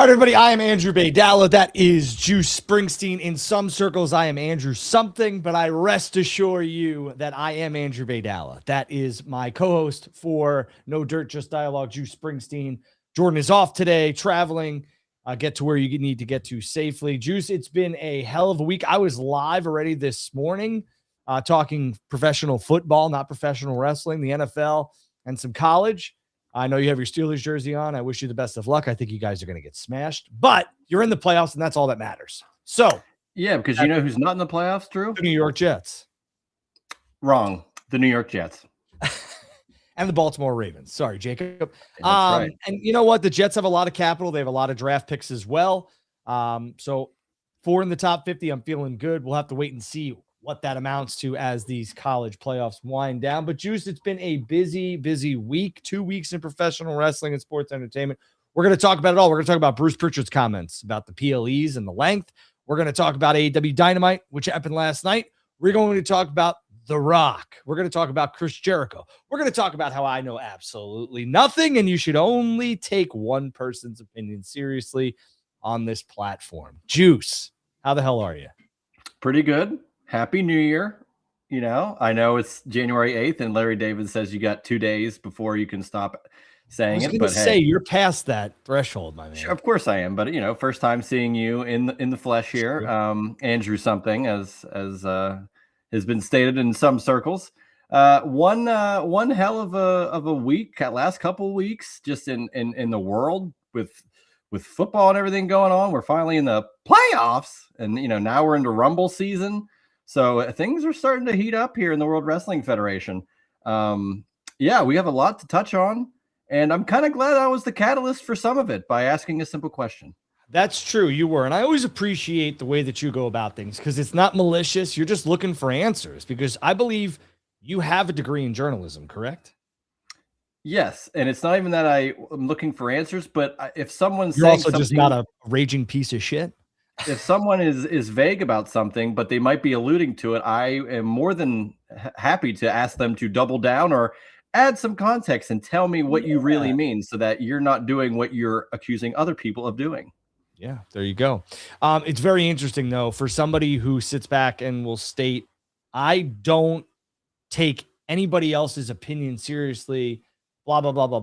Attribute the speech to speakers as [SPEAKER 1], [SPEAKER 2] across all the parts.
[SPEAKER 1] right, everybody, I am Andrew Baydala. That is Juice Springsteen. In some circles, I am Andrew something, but I rest assure you that I am Andrew Baydala. That is my co-host for No Dirt, Just Dialogue, Juice Springsteen. Jordan is off today, traveling. Get to where you need to get to safely. Juice, it's been a hell of a week. I was live already this morning talking professional football, not professional wrestling, the NFL, and some college. I know you have your Steelers jersey on. I wish you the best of luck. I think you guys are going to get smashed, but you're in the playoffs, and that's all that matters. So,
[SPEAKER 2] yeah, because you know who's not in the playoffs, Drew?
[SPEAKER 1] The New York Jets.
[SPEAKER 2] Wrong. The New York Jets.
[SPEAKER 1] And the Baltimore Ravens. Sorry, Jacob.
[SPEAKER 2] That's right.
[SPEAKER 1] And you know what? The Jets have a lot of capital. They have a lot of draft picks as well. So 4 in the top 50, I'm feeling good. We'll have to wait and see what that amounts to as these college playoffs wind down. But Juice, it's been a busy week, 2 weeks in professional wrestling and sports entertainment. We're going to talk about it all. We're going to talk about Bruce Pritchard's comments about the PLEs and the length. We're going to talk about AEW Dynamite, which happened last night. We're going to talk about The Rock. We're going to talk about Chris Jericho. We're going to talk about how I know absolutely nothing, and you should only take one person's opinion seriously on this platform. Juice, how the hell are you?
[SPEAKER 2] Pretty good. Happy New Year. You know, I know it's January 8th, and Larry David says you got 2 days before you can stop saying it. But
[SPEAKER 1] hey, you're past that threshold, my man.
[SPEAKER 2] Sure, of course I am. But you know, first time seeing you in the flesh here, Andrew something, as has been stated in some circles. One hell of a week, last couple weeks, just in the world with football and everything going on. We're finally in the playoffs, and you know, now we're into Rumble season. So things are starting to heat up here in the World Wrestling Federation. Yeah, we have a lot to touch on, and I'm kind of glad I was the catalyst for some of it by asking a simple question.
[SPEAKER 1] That's true. You were. And I always appreciate the way that you go about things because it's not malicious. You're just looking for answers because I believe you have a degree in journalism, correct?
[SPEAKER 2] Yes. And it's not even that I am looking for answers, but if someone's
[SPEAKER 1] You're also just not a raging piece of shit.
[SPEAKER 2] If someone is vague about something, but they might be alluding to it, I am more than happy to ask them to double down or add some context and tell me what you really mean so that you're not doing what you're accusing other people of doing.
[SPEAKER 1] Yeah, there you go. It's very interesting, though, for somebody who sits back and will state, I don't take anybody else's opinion seriously, blah, blah, blah, blah,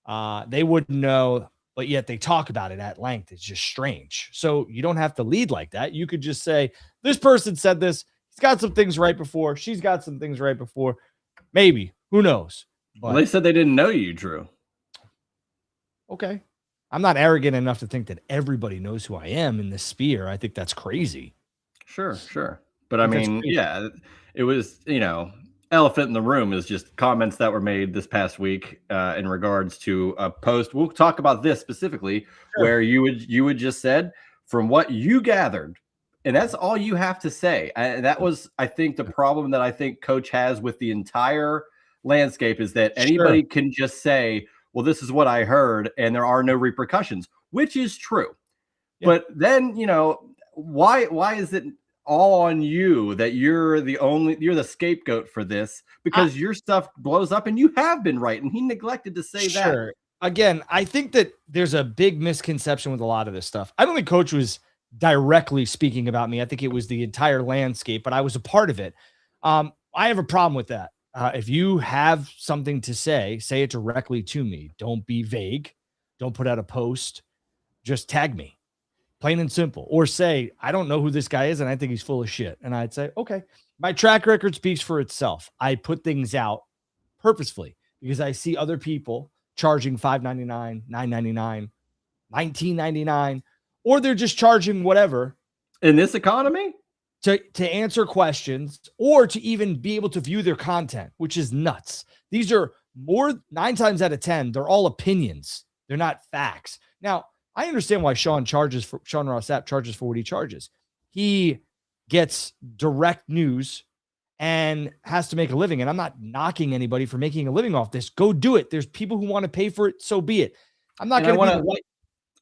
[SPEAKER 1] blah. They wouldn't know, but yet they talk about it at length. It's just strange. So you don't have to lead like that. You could just say, this person said this. He's got some things right before. She's got some things right before. Maybe. Who knows?
[SPEAKER 2] But, well, they said they didn't know you, Drew.
[SPEAKER 1] Okay. I'm not arrogant enough to think that everybody knows who I am in this sphere. I think that's crazy.
[SPEAKER 2] Sure. But I mean, yeah, it was, you know, elephant in the room is just comments that were made this past week in regards to a post. We'll talk about this specifically, where you would just said from what you gathered, and that's all you have to say. That was, I think, the problem that I think Coach has with the entire landscape is that anybody can just say, well, this is what I heard, and there are no repercussions, which is true. Yeah. But then, you know, why is it all on you that you're the scapegoat for this? Because your stuff blows up and you have been right. And he neglected to say that.
[SPEAKER 1] Again, I think that there's a big misconception with a lot of this stuff. I don't think Coach was directly speaking about me. I think it was the entire landscape, but I was a part of it. I have a problem with that. If you have something to say it directly to me. Don't be vague. Don't put out a post. Just tag me. Plain and simple. Or say, I don't know who this guy is, and I think he's full of shit. And I'd say, okay, my track record speaks for itself. I put things out purposefully because I see other people charging $5.99, $9.99, $19.99, or they're just charging whatever.
[SPEAKER 2] In this economy?
[SPEAKER 1] To answer questions or to even be able to view their content, which is nuts. These are 9 times out of 10, they're all opinions. They're not facts. Now, I understand why Sean Ross Sapp charges for what he charges. He gets direct news and has to make a living. And I'm not knocking anybody for making a living off this. Go do it. There's people who want to pay for it. So be it. I'm not going to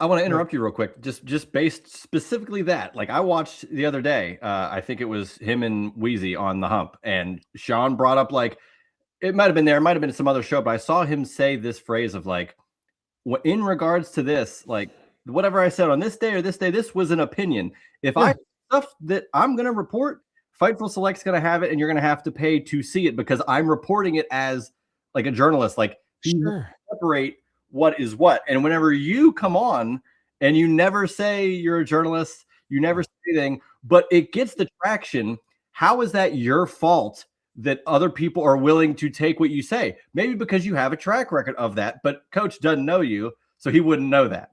[SPEAKER 2] I want to interrupt you real quick, just based specifically that. Like I watched the other day, I think it was him and Wheezy on The Hump, and Sean brought up, like, it might have been there, it might have been some other show, but I saw him say this phrase of like, in regards to this, like whatever I said on this day or this day, this was an opinion. If I have stuff that I'm going to report, Fightful Select's going to have it, and you're going to have to pay to see it because I'm reporting it as like a journalist. Like, separate what is what. And whenever you come on and you never say you're a journalist, you never say anything, but it gets the traction. How is that your fault that other people are willing to take what you say? Maybe because you have a track record of that, but Coach doesn't know you, so he wouldn't know that.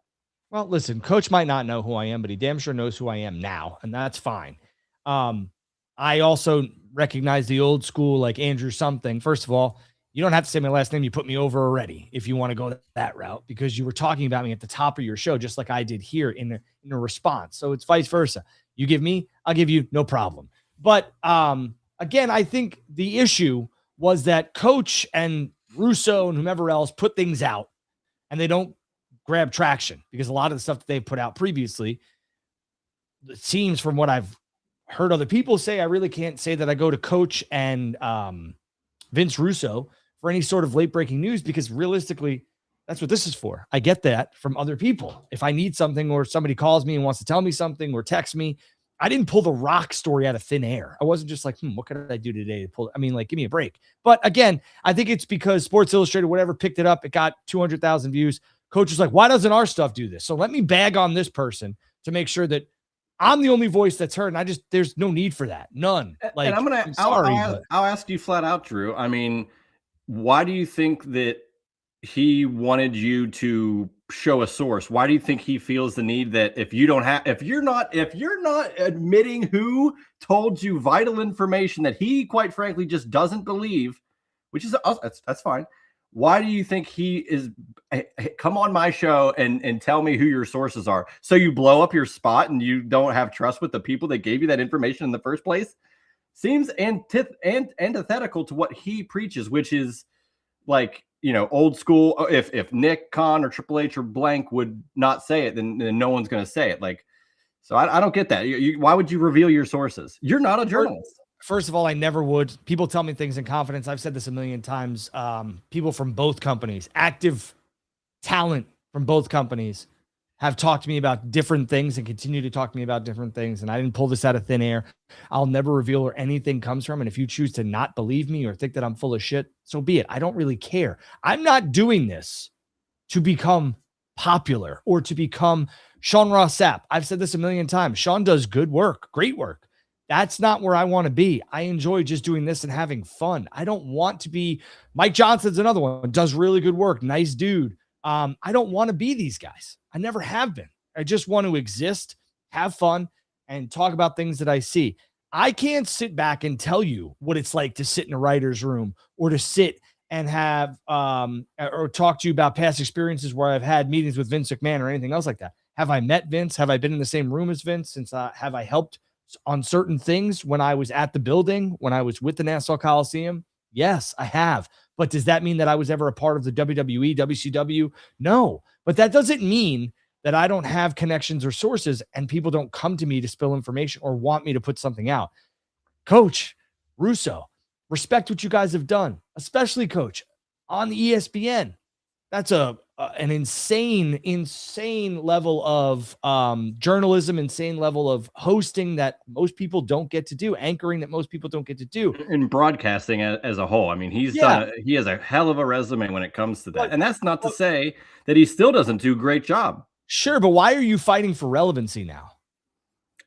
[SPEAKER 1] Well, listen, Coach might not know who I am, but he damn sure knows who I am now, and that's fine. I also recognize the old school, like Andrew something. First of all, you don't have to say my last name. You put me over already if you want to go that route, because you were talking about me at the top of your show, just like I did here in a response. So it's vice versa. You give me, I'll give you, no problem. But again, I think the issue was that Coach and Russo and whomever else put things out and they don't grab traction, because a lot of the stuff that they've put out previously, it seems from what I've heard other people say, I really can't say that I go to Coach and Vince Russo for any sort of late breaking news, because realistically, that's what this is for. I get that from other people. If I need something or somebody calls me and wants to tell me something or text me, I didn't pull the Rock story out of thin air. I wasn't just like, what could I do today to pull? I mean, like, give me a break. But again, I think it's because Sports Illustrated, whatever, picked it up. It got 200,000 views. Coach was like, why doesn't our stuff do this? So let me bag on this person to make sure that I'm the only voice that's heard. And there's no need for that. None. Like,
[SPEAKER 2] and I'll ask you flat out, Drew. I mean, why do you think that he wanted you to show a source? Why do you think he feels the need that if you're not admitting who told you vital information that he quite frankly just doesn't believe, which is that's fine. Why do you think he is come on my show and tell me who your sources are? So you blow up your spot and you don't have trust with the people that gave you that information in the first place? Seems antithetical to what he preaches, which is like, old school. If Nick Khan or Triple H or blank would not say it, then no one's going to say it. Like, so I don't get that. Why would you reveal your sources? You're not a journalist.
[SPEAKER 1] First of all, I never would. People tell me things in confidence. I've said this a million times. People from both companies, active talent from both companies, have talked to me about different things and continue to talk to me about different things. And I didn't pull this out of thin air. I'll never reveal where anything comes from. And if you choose to not believe me or think that I'm full of shit, so be it. I don't really care. I'm not doing this to become popular or to become Sean Ross Sapp. I've said this a million times. Sean does good work, great work. That's not where I want to be. I enjoy just doing this and having fun. I don't want to be Mike Johnson's another one, does really good work. Nice dude. I don't want to be these guys. I never have been. I just want to exist, have fun, and talk about things that I see. I can't sit back and tell you what it's like to sit in a writer's room or to sit and have or talk to you about past experiences where I've had meetings with Vince McMahon or anything else like that. Have I met Vince? Have I been in the same room as Vince? Have I helped on certain things when I was at the building, when I was with the Nassau Coliseum? Yes, I have. But does that mean that I was ever a part of the WWE, WCW? No. But that doesn't mean that I don't have connections or sources and people don't come to me to spill information or want me to put something out. Coach Russo, respect what you guys have done, especially Coach on the ESPN. That's an insane level of journalism, insane level of hosting that most people don't get to do, anchoring that most people don't get to do,
[SPEAKER 2] in broadcasting as a whole. I mean, he has a hell of a resume when it comes to that. And that's not to say that he still doesn't do a great job.
[SPEAKER 1] Sure, but why are you fighting for relevancy now?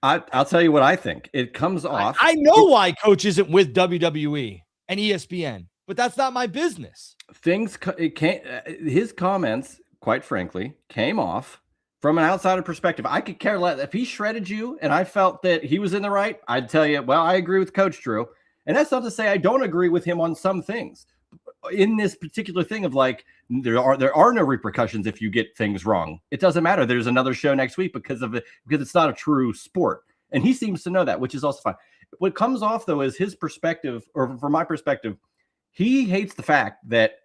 [SPEAKER 2] I'll tell you what I think. It comes off.
[SPEAKER 1] I know why Coach isn't with WWE and ESPN, but that's not my business.
[SPEAKER 2] His comments, quite frankly, came off from an outsider perspective. I could care less if he shredded you and I felt that he was in the right. I'd tell you, well, I agree with Coach Drew. And that's not to say I don't agree with him on some things. In this particular thing of like, there are no repercussions if you get things wrong. It doesn't matter. There's another show next week because it's not a true sport. And he seems to know that, which is also fine. What comes off though is his perspective, or from my perspective, he hates the fact that,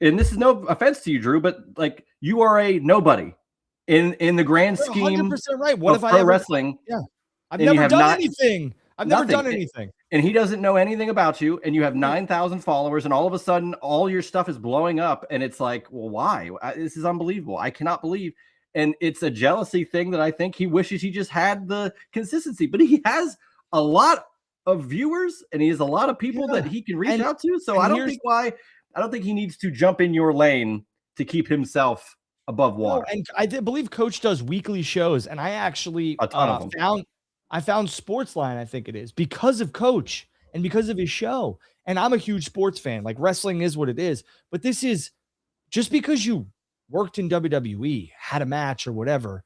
[SPEAKER 2] and this is no offense to you, Drew, but like, you are a nobody in the grand scheme
[SPEAKER 1] 100% right. What
[SPEAKER 2] of
[SPEAKER 1] if
[SPEAKER 2] pro wrestling.
[SPEAKER 1] Yeah, I've never done anything. I've never done anything.
[SPEAKER 2] And he doesn't know anything about you, and you have 9,000 followers, and all of a sudden, all your stuff is blowing up, and it's like, well, why? This is unbelievable. I cannot believe. And it's a jealousy thing that I think he wishes he just had the consistency, but he has a lot of viewers and he has a lot of people that he can reach out to. So I don't think he needs to jump in your lane to keep himself above water.
[SPEAKER 1] No, and I believe Coach does weekly shows, and I actually
[SPEAKER 2] A ton of them.
[SPEAKER 1] found Sportsline, I think it is, because of Coach and because of his show. And I'm a huge sports fan. Like, wrestling is what it is, but this is just because you worked in WWE, had a match or whatever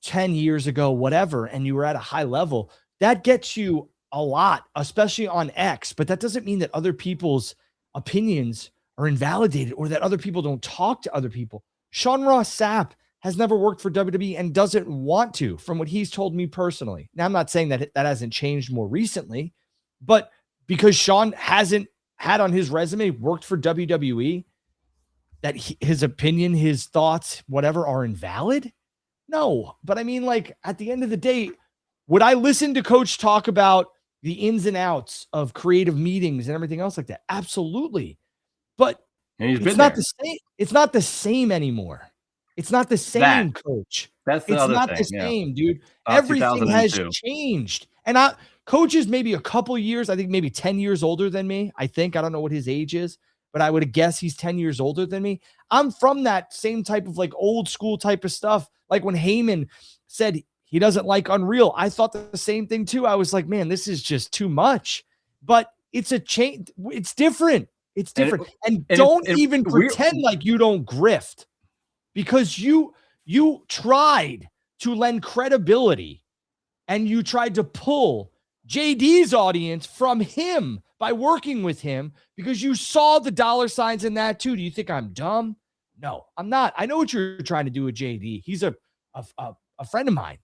[SPEAKER 1] 10 years ago, whatever, and you were at a high level, that gets you a lot, especially on X. But that doesn't mean that other people's opinions are invalidated or that other people don't talk to other people. Sean Ross Sapp has never worked for WWE and doesn't want to, from what he's told me personally. Now, I'm not saying that that hasn't changed more recently, but because Sean hasn't had on his resume worked for WWE, that his opinion, his thoughts, whatever, are invalid? No. But I mean, like, at the end of the day, would I listen to Coach talk about the ins and outs of creative meetings and everything else like that? Absolutely. But it's not the same. It's not the same anymore. It's not the same, Coach.
[SPEAKER 2] That's the
[SPEAKER 1] it's
[SPEAKER 2] other
[SPEAKER 1] not
[SPEAKER 2] thing,
[SPEAKER 1] the same, dude.
[SPEAKER 2] Not
[SPEAKER 1] Everything has
[SPEAKER 2] 2002.
[SPEAKER 1] changed. And Coach is maybe a couple years, I think maybe 10 years older than me. I don't know what his age is, but I would guess he's 10 years older than me. I'm from that same type of like old school type of stuff. Like when Heyman said he doesn't like Unreal, I thought the same thing too. I was like, man, this is just too much. But it's a change. It's different. It's different. And don't even pretend like you don't grift, because you tried to lend credibility and you tried to pull JD's audience from him by working with him because you saw the dollar signs in that too. Do you think I'm dumb? No, I'm not. I know what you're trying to do with JD. He's a friend of mine.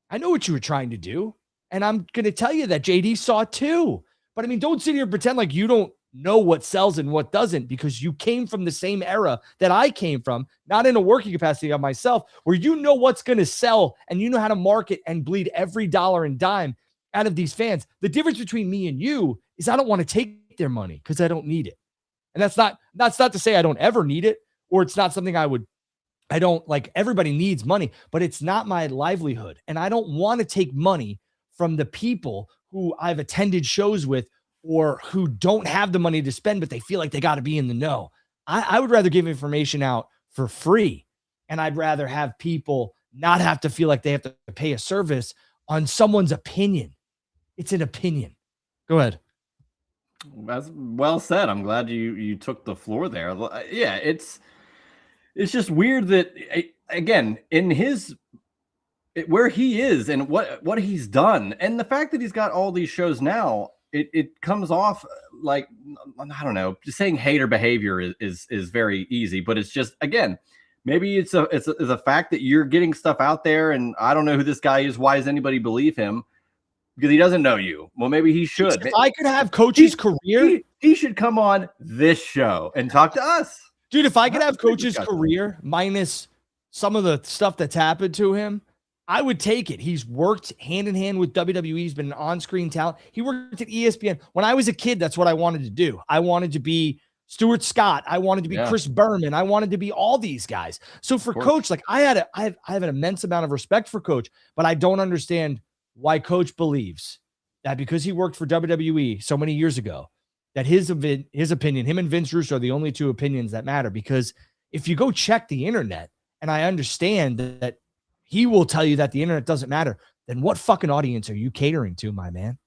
[SPEAKER 1] I know what you were trying to do. And I'm going to tell you that JD saw it too. But I mean, don't sit here and pretend like you don't know what sells and what doesn't, because you came from the same era that I came from, not in a working capacity of myself, where you know what's going to sell and you know how to market and bleed every dollar and dime out of these fans. The difference between me and you is I don't want to take their money because I don't need it. And that's not to say I don't ever need it, or it's not something I don't like. Everybody needs money, but it's not my livelihood. And I don't want to take money from the people who I've attended shows with or who don't have the money to spend, but they feel like they got to be in the know. I would rather give information out for free. And I'd rather have people not have to feel like they have to pay a service on someone's opinion. It's an opinion. Go ahead.
[SPEAKER 2] That's well said. I'm glad you took the floor there. Yeah, it's just weird that, again, in where he is and what he's done, and the fact that he's got all these shows now, it comes off like, I don't know, just saying hater behavior is very easy, but it's just, again, maybe it's a fact that you're getting stuff out there, and I don't know who this guy is. Why does anybody believe him? Because he doesn't know you. Well, maybe he should.
[SPEAKER 1] If I could have Coach's career,
[SPEAKER 2] he should come on this show and talk to us.
[SPEAKER 1] Dude, if I could have Coach's career minus some of the stuff that's happened to him, I would take it. He's worked hand in hand with WWE. He's been an on-screen talent. He worked at ESPN. When I was a kid, that's what I wanted to do. I wanted to be Stuart Scott. I wanted to be Chris Berman. I wanted to be all these guys. So for Coach, like I have an immense amount of respect for Coach, but I don't understand why Coach believes that because he worked for WWE so many years ago, that his opinion, him and Vince Russo are the only two opinions that matter. Because if you go check the internet, and I understand that he will tell you that the internet doesn't matter, then what fucking audience are you catering to, my man?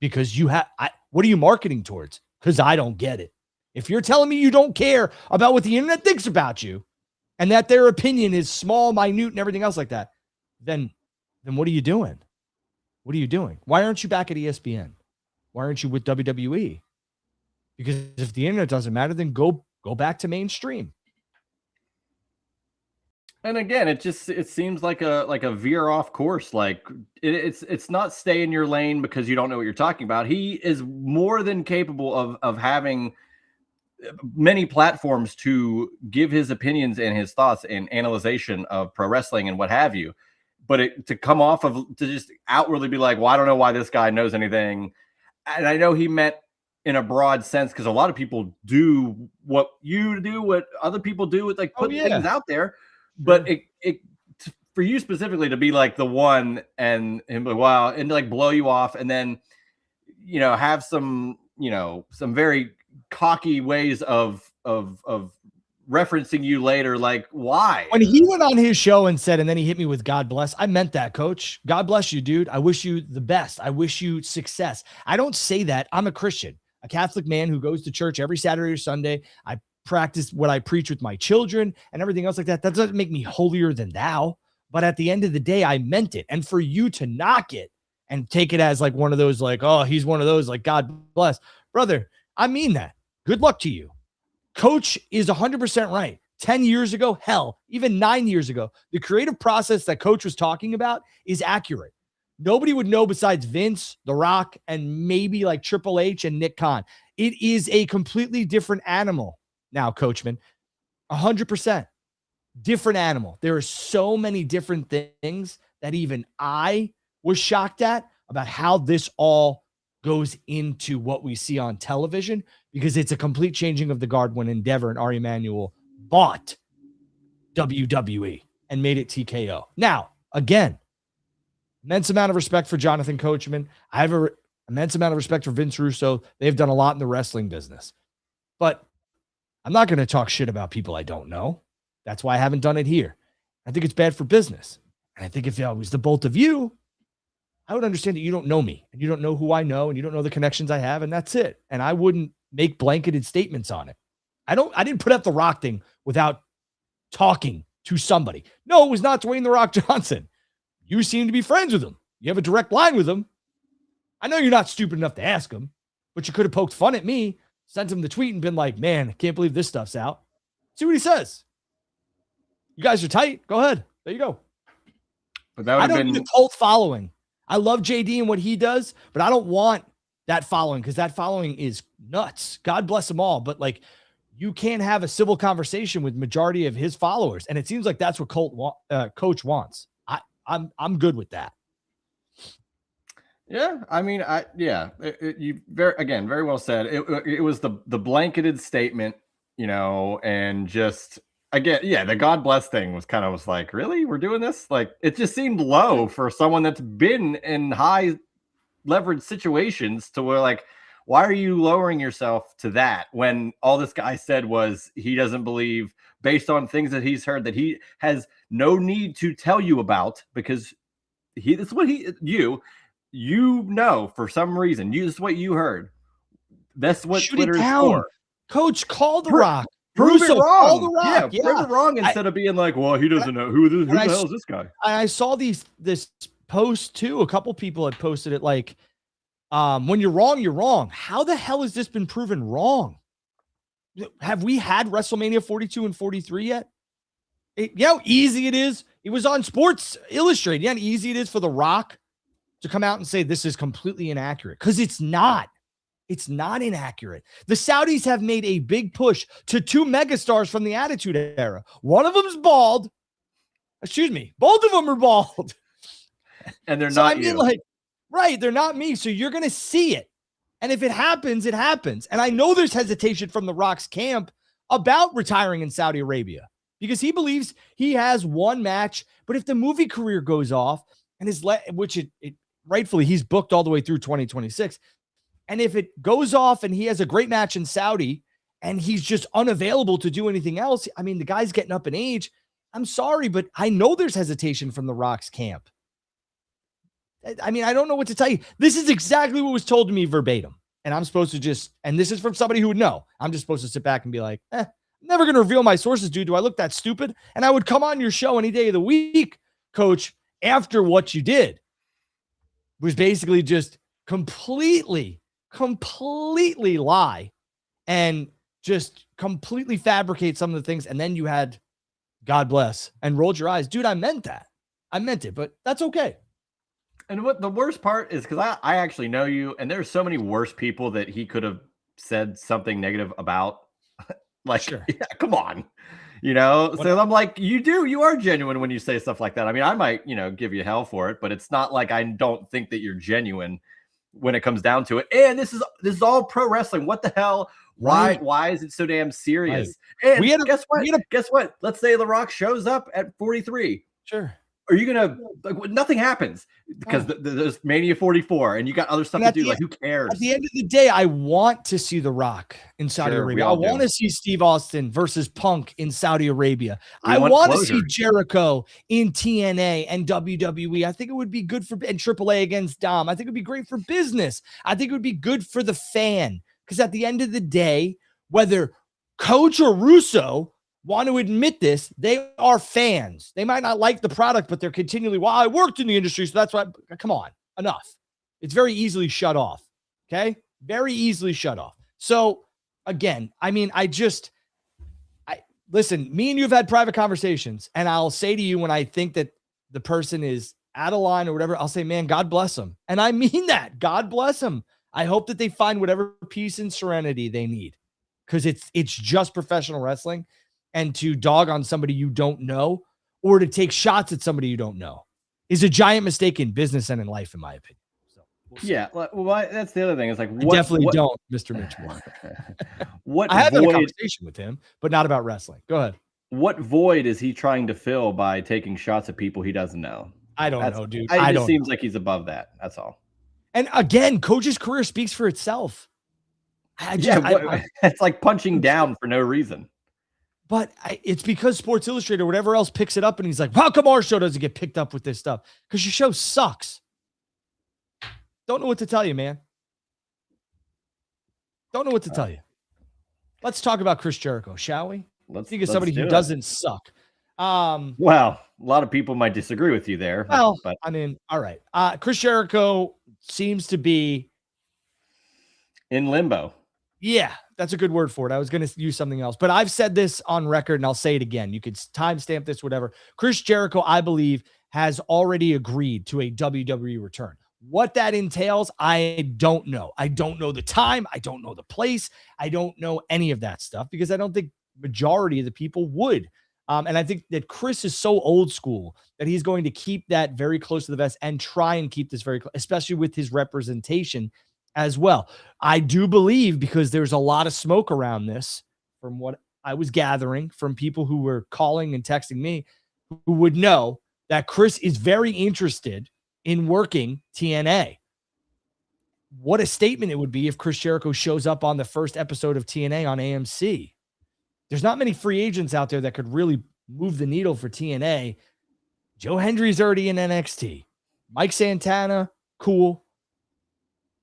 [SPEAKER 1] Because what are you marketing towards? Because I don't get it. If you're telling me you don't care about what the internet thinks about you and that their opinion is small, minute, and everything else like that, then what are you doing? What are you doing? Why aren't you back at ESPN? Why aren't you with WWE? Because if the internet doesn't matter, then go back to mainstream.
[SPEAKER 2] And again, it seems like a veer off course. Like it's not stay in your lane because you don't know what you're talking about. He is more than capable of having many platforms to give his opinions and his thoughts and analyzation of pro wrestling and what have you. But to come off of, to just outwardly be like, well, I don't know why this guy knows anything. And I know he meant in a broad sense, because a lot of people do what you do, what other people do, with like put things out there. But for you specifically to be like the one and wow, and like blow you off, and then have some some very cocky ways of referencing you later. Like, why?
[SPEAKER 1] When he went on his show and said, and then he hit me with God bless, I meant that, coach. God bless you, dude. I wish you the best. I wish you success. I don't say that. I'm a Christian, a Catholic man who goes to church every Saturday or Sunday. I practice what I preach with my children and everything else like that. That doesn't make me holier than thou. But at the end of the day, I meant it. And for you to knock it and take it as like one of those, like, oh, he's one of those, like, God bless. Brother, I mean that. Good luck to you. Coach is 100% right. 10 years ago, hell, even 9 years ago, the creative process that Coach was talking about is accurate. Nobody would know besides Vince, The Rock, and maybe like Triple H and Nick Khan. It is a completely different animal now, Coachman. 100% different animal. There are so many different things that even I was shocked at about how this all goes into what we see on television, because it's a complete changing of the guard when Endeavor and Ari Emanuel bought WWE and made it TKO. Now, again, immense amount of respect for Jonathan Coachman. I have an immense amount of respect for Vince Russo. They've done a lot in the wrestling business. But I'm not going to talk shit about people I don't know. That's why I haven't done it here. I think it's bad for business. And I think if it was the both of you, I would understand that you don't know me and you don't know who I know and you don't know the connections I have, and that's it. And I wouldn't make blanketed statements on it. I didn't put up the Rock thing without talking to somebody. No, it was not Dwayne The Rock Johnson. You seem to be friends with him. You have a direct line with him. I know you're not stupid enough to ask him, but you could have poked fun at me, sent him the tweet and been like, man, I can't believe this stuff's out. See what he says. You guys are tight. Go ahead. There you go.
[SPEAKER 2] But that would have been
[SPEAKER 1] need a cult following. I love JD and what he does, but I don't want that following, because that following is nuts. God bless them all. But like, you can't have a civil conversation with majority of his followers. And it seems like that's what Coach wants. I'm good with that.
[SPEAKER 2] Yeah, I mean, you very well said. It was the blanketed statement, and just again, yeah, the God bless thing was like, really, we're doing this? Like, it just seemed low for someone that's been in high leverage situations to where, like, why are you lowering yourself to that when all this guy said was he doesn't believe, based on things that he's heard, that he has no need to tell you about, because this is what for some reason, this is what you heard. That's what Twitter is for.
[SPEAKER 1] Coach, call The Rock.
[SPEAKER 2] Prove it wrong.
[SPEAKER 1] Call The Rock.
[SPEAKER 2] Yeah, prove it wrong instead of being like, well, he doesn't know who the hell is this guy.
[SPEAKER 1] I saw this post too. A couple people had posted it like, when you're wrong, you're wrong. How the hell has this been proven wrong? Have we had WrestleMania 42 and 43 yet? You know how easy it is? It was on Sports Illustrated. You know how easy it is for The Rock to come out and say this is completely inaccurate? Because it's not. It's not inaccurate. The Saudis have made a big push to two megastars from the Attitude Era. One of them's bald. Excuse me. Both of them are bald.
[SPEAKER 2] And they're not you.
[SPEAKER 1] Right, they're not me. So you're going to see it. And if it happens, it happens. And I know there's hesitation from The Rock's camp about retiring in Saudi Arabia, because he believes he has one match. But if the movie career goes off, and which rightfully he's booked all the way through 2026, and if it goes off and he has a great match in Saudi and he's just unavailable to do anything else, I mean, the guy's getting up in age. I'm sorry, but I know there's hesitation from The Rock's camp. I mean, I don't know what to tell you. This is exactly what was told to me verbatim. And I'm supposed to and this is from somebody who would know. I'm just supposed to sit back and be like, I'm never going to reveal my sources, dude. Do I look that stupid? And I would come on your show any day of the week, Coach, after what you did was basically just completely lie and just completely fabricate some of the things. And then you had God bless and rolled your eyes. Dude, I meant that. I meant it, but that's okay.
[SPEAKER 2] And what the worst part is, because I actually know you, and there's so many worse people that he could have said something negative about. Like, sure. Yeah, come on. So I'm like, you are genuine when you say stuff like that. I mean, I might, give you hell for it, but it's not like I don't think that you're genuine when it comes down to it. And this is all pro wrestling. What the hell? Why is it so damn serious? Right. And guess what? Let's say The Rock shows up at 43.
[SPEAKER 1] Sure.
[SPEAKER 2] are you gonna nothing happens because there's Mania 44 and you got other stuff to do. Like, who cares?
[SPEAKER 1] At the end of the day, I want to see The Rock in Saudi Arabia. I want to see Steve Austin versus Punk in Saudi Arabia. I want to see Jericho in TNA and WWE. I think it would be good for and AAA against Dom. I think it would be great for business. I think it would be good for the fan, because at the end of the day, whether Coach or Russo want to admit this, they are fans. They might not like the product, but they're continually, well, I worked in the industry, so that's why. Come on, enough. It's very easily shut off. Okay? Very easily shut off. So again, I mean, listen, me and you have had private conversations, and I'll say to you when I think that the person is out of line or whatever, I'll say, man, God bless them. And I mean that. God bless them. I hope that they find whatever peace and serenity they need, because it's just professional wrestling. And to dog on somebody you don't know, or to take shots at somebody you don't know, is a giant mistake in business and in life, in my opinion. So
[SPEAKER 2] yeah, well, that's the other thing. It's like,
[SPEAKER 1] I definitely don't, Mr. Mitch Moore. I had a conversation with him, but not about wrestling. Go ahead.
[SPEAKER 2] What void is he trying to fill by taking shots at people he doesn't know?
[SPEAKER 1] I don't know, dude.
[SPEAKER 2] It just seems like he's above that. That's all.
[SPEAKER 1] And again, Coach's career speaks for itself.
[SPEAKER 2] It's like punching down for no reason.
[SPEAKER 1] But it's because Sports Illustrated or whatever else picks it up, and he's like, how come our show doesn't get picked up with this stuff? Because your show sucks. Don't know what to tell you, man. Don't know what to tell you. Let's talk about Chris Jericho, shall we? Let's think of somebody who doesn't suck.
[SPEAKER 2] Well, a lot of people might disagree with you there.
[SPEAKER 1] Well, but I mean, all right. Chris Jericho seems to be
[SPEAKER 2] in limbo.
[SPEAKER 1] Yeah, that's a good word for it. I was going to use something else, but I've said this on record and I'll say it again. You could timestamp this, whatever. Chris Jericho, I believe, has already agreed to a WWE return. What that entails, I don't know. I don't know the time. I don't know the place. I don't know any of that stuff, because I don't think majority of the people would. And I think that Chris is so old school that he's going to keep that very close to the vest and try and keep this very close, especially with his representation as well. I do believe, because there's a lot of smoke around this from what I was gathering from people who were calling and texting me, who would know that Chris is very interested in working TNA. What a statement it would be if Chris Jericho shows up on the first episode of TNA on AMC. There's not many free agents out there that could really move the needle for TNA. Joe Hendry's already in NXT. Mike Santana, cool.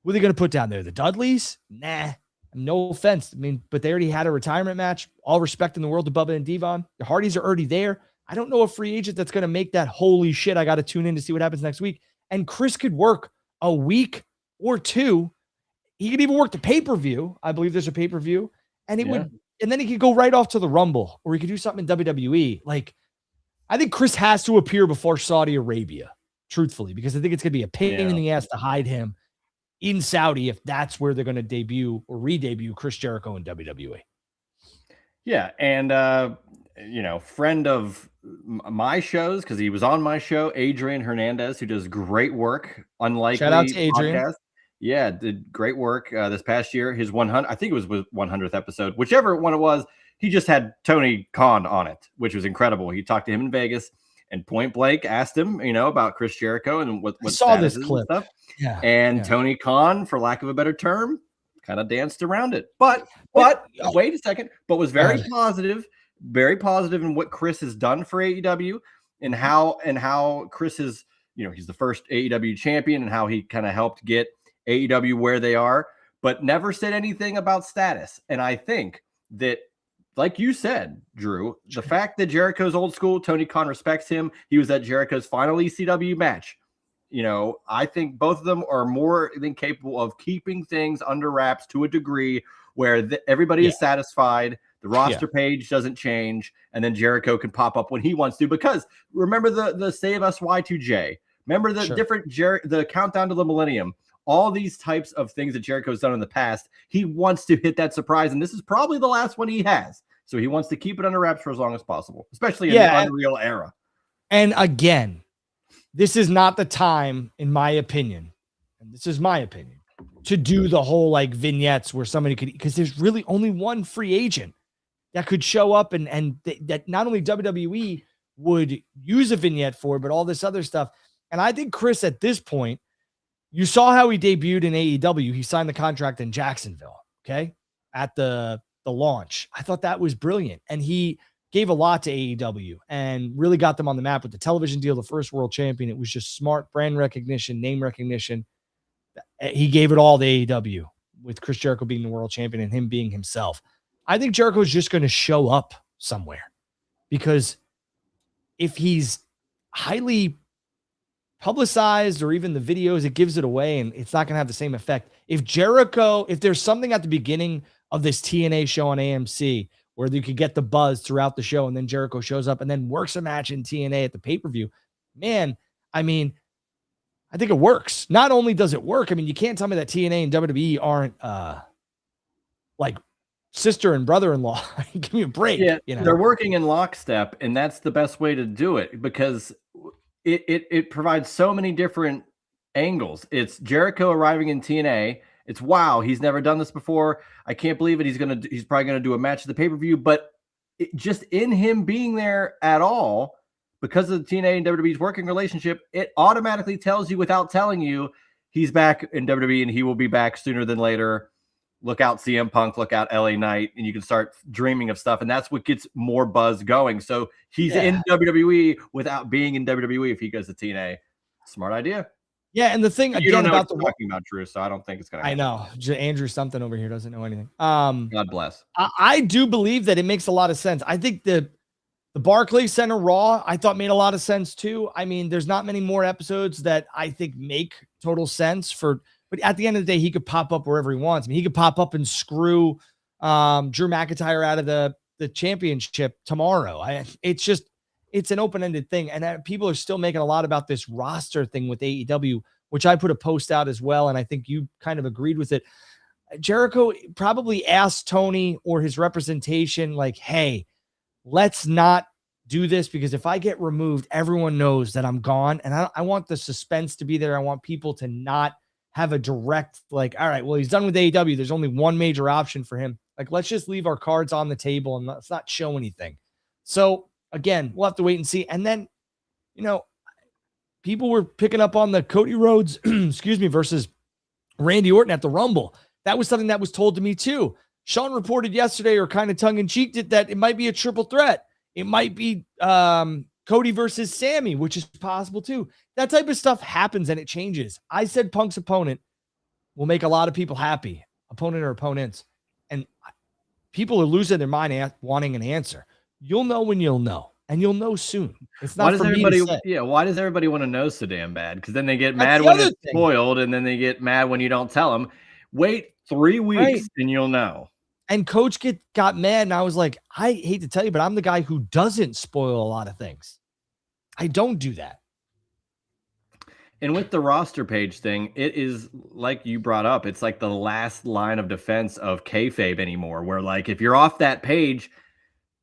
[SPEAKER 1] What are they going to put down there? The Dudleys? Nah. No offense. I mean, but they already had a retirement match. All respect in the world to Bubba and Devon. The Hardys are already there. I don't know a free agent that's going to make that holy shit. I got to tune in to see what happens next week. And Chris could work a week or two. He could even work the pay-per-view. I believe there's a pay-per-view. And and then he could go right off to the Rumble, or he could do something in WWE. Like, I think Chris has to appear before Saudi Arabia, truthfully, because I think it's going to be a pain in the ass to hide him in Saudi if that's where they're going to debut or re-debut Chris Jericho in WWE.
[SPEAKER 2] Yeah, and friend of my shows, because he was on my show, Adrian Hernandez, who does great work. Unlikely
[SPEAKER 1] shout out to Adrian.
[SPEAKER 2] Podcast. Yeah, did great work this past year. His 100, I think it was 100th episode, whichever one it was. He just had Tony Khan on it, which was incredible. He talked to him in Vegas, and point blank asked him, about Chris Jericho and what
[SPEAKER 1] saw this clip
[SPEAKER 2] and stuff. Yeah, and Tony Khan, for lack of a better term, kind of danced around it. But wait a second. But was very positive in what Chris has done for AEW, and how Chris is, he's the first AEW champion, and how he kind of helped get AEW where they are, but never said anything about status. And I think that, like you said, Drew, the fact that Jericho's old school, Tony Khan respects him. He was at Jericho's final ECW match. I think both of them are more than capable of keeping things under wraps to a degree where everybody is satisfied. The roster page doesn't change, and then Jericho can pop up when he wants to. Because remember the Save Us Y2J. Remember the the Countdown to the Millennium. All these types of things that Jericho's done in the past, he wants to hit that surprise, and this is probably the last one he has. So he wants to keep it under wraps for as long as possible, especially in the Unreal era. And
[SPEAKER 1] again, this is not the time, in my opinion, and this is my opinion, to do the whole like vignettes where somebody could, because there's really only one free agent that could show up and that not only WWE would use a vignette for, but all this other stuff. And I think Chris, at this point, you saw how he debuted in AEW. He signed the contract in Jacksonville, okay, at the launch. I thought that was brilliant. And he gave a lot to AEW and really got them on the map with the television deal, the first world champion. It was just smart brand recognition, name recognition. He gave it all to AEW with Chris Jericho being the world champion and him being himself. I think Jericho is just going to show up somewhere, because if he's highly publicized or even the videos, it gives it away and it's not going to have the same effect. If there's something at the beginning of this TNA show on AMC where you could get the buzz throughout the show and then Jericho shows up and then works a match in TNA at the pay-per-view, man, I mean, I think it works. Not only does it work, I mean, you can't tell me that TNA and WWE aren't like sister and brother-in-law. Give me a break.
[SPEAKER 2] Yeah,
[SPEAKER 1] you know?
[SPEAKER 2] They're working in lockstep, and that's the best way to do it, because it provides so many different angles. It's Jericho arriving in TNA. It's, wow, he's never done this before. I can't believe it. He's probably gonna do a match at the pay-per-view, but just in him being there at all, because of the TNA and WWE's working relationship, it automatically tells you without telling you he's back in WWE and he will be back sooner than later. Look out CM Punk, look out LA Knight, and you can start dreaming of stuff. And that's what gets more buzz going. So he's in WWE without being in WWE if he goes to TNA. Smart idea.
[SPEAKER 1] Yeah, and the thing
[SPEAKER 2] you don't know
[SPEAKER 1] about
[SPEAKER 2] what you're talking about, Drew, so I don't think it's going to happen.
[SPEAKER 1] I know. Andrew something over here doesn't know anything.
[SPEAKER 2] God bless.
[SPEAKER 1] I do believe that it makes a lot of sense. I think the Barclays Center Raw, I thought made a lot of sense too. I mean, there's not many more episodes that I think make total sense but at the end of the day, he could pop up wherever he wants. I mean, he could pop up and screw Drew McIntyre out of the championship tomorrow. It's an open-ended thing. And people are still making a lot about this roster thing with AEW, which I put a post out as well. And I think you kind of agreed with it. Jericho probably asked Tony or his representation, like, hey, let's not do this, because if I get removed, everyone knows that I'm gone. And I want the suspense to be there. I want people to not have a direct, like, all right, well, he's done with AEW. There's only one major option for him. Like, let's just leave our cards on the table and let's not show anything. So again, we'll have to wait and see. And then, people were picking up on the Cody Rhodes, versus Randy Orton at the Rumble. That was something that was told to me too. Sean reported yesterday, or kind of tongue-in-cheek, that it might be a triple threat. It might be Cody versus Sammy, which is possible too. That type of stuff happens and it changes. I said Punk's opponent will make a lot of people happy, opponent or opponents. And people are losing their mind wanting an answer. You'll know when you'll know, and you'll know soon. It's not for me to say.
[SPEAKER 2] Yeah, why does everybody want to know so damn bad? Because then they get mad when it's spoiled, and then they get mad when you don't tell them. Wait 3 weeks and you'll know.
[SPEAKER 1] And Coach got mad, and I was like, I hate to tell you, but I'm the guy who doesn't spoil a lot of things. I don't do that.
[SPEAKER 2] And with the roster page thing, it is like you brought up. It's like the last line of defense of kayfabe anymore, where, like, if you're off that page,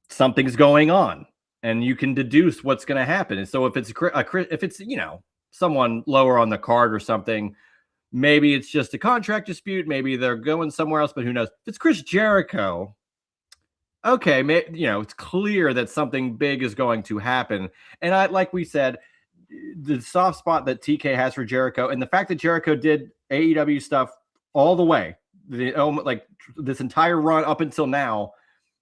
[SPEAKER 2] something's going on, and you can deduce what's going to happen. And so if it's someone lower on the card or something, maybe it's just a contract dispute. Maybe they're going somewhere else, but who knows? If it's Chris Jericho, okay, it's clear that something big is going to happen. And like we said, the soft spot that TK has for Jericho, and the fact that Jericho did AEW stuff all the way, like this entire run up until now,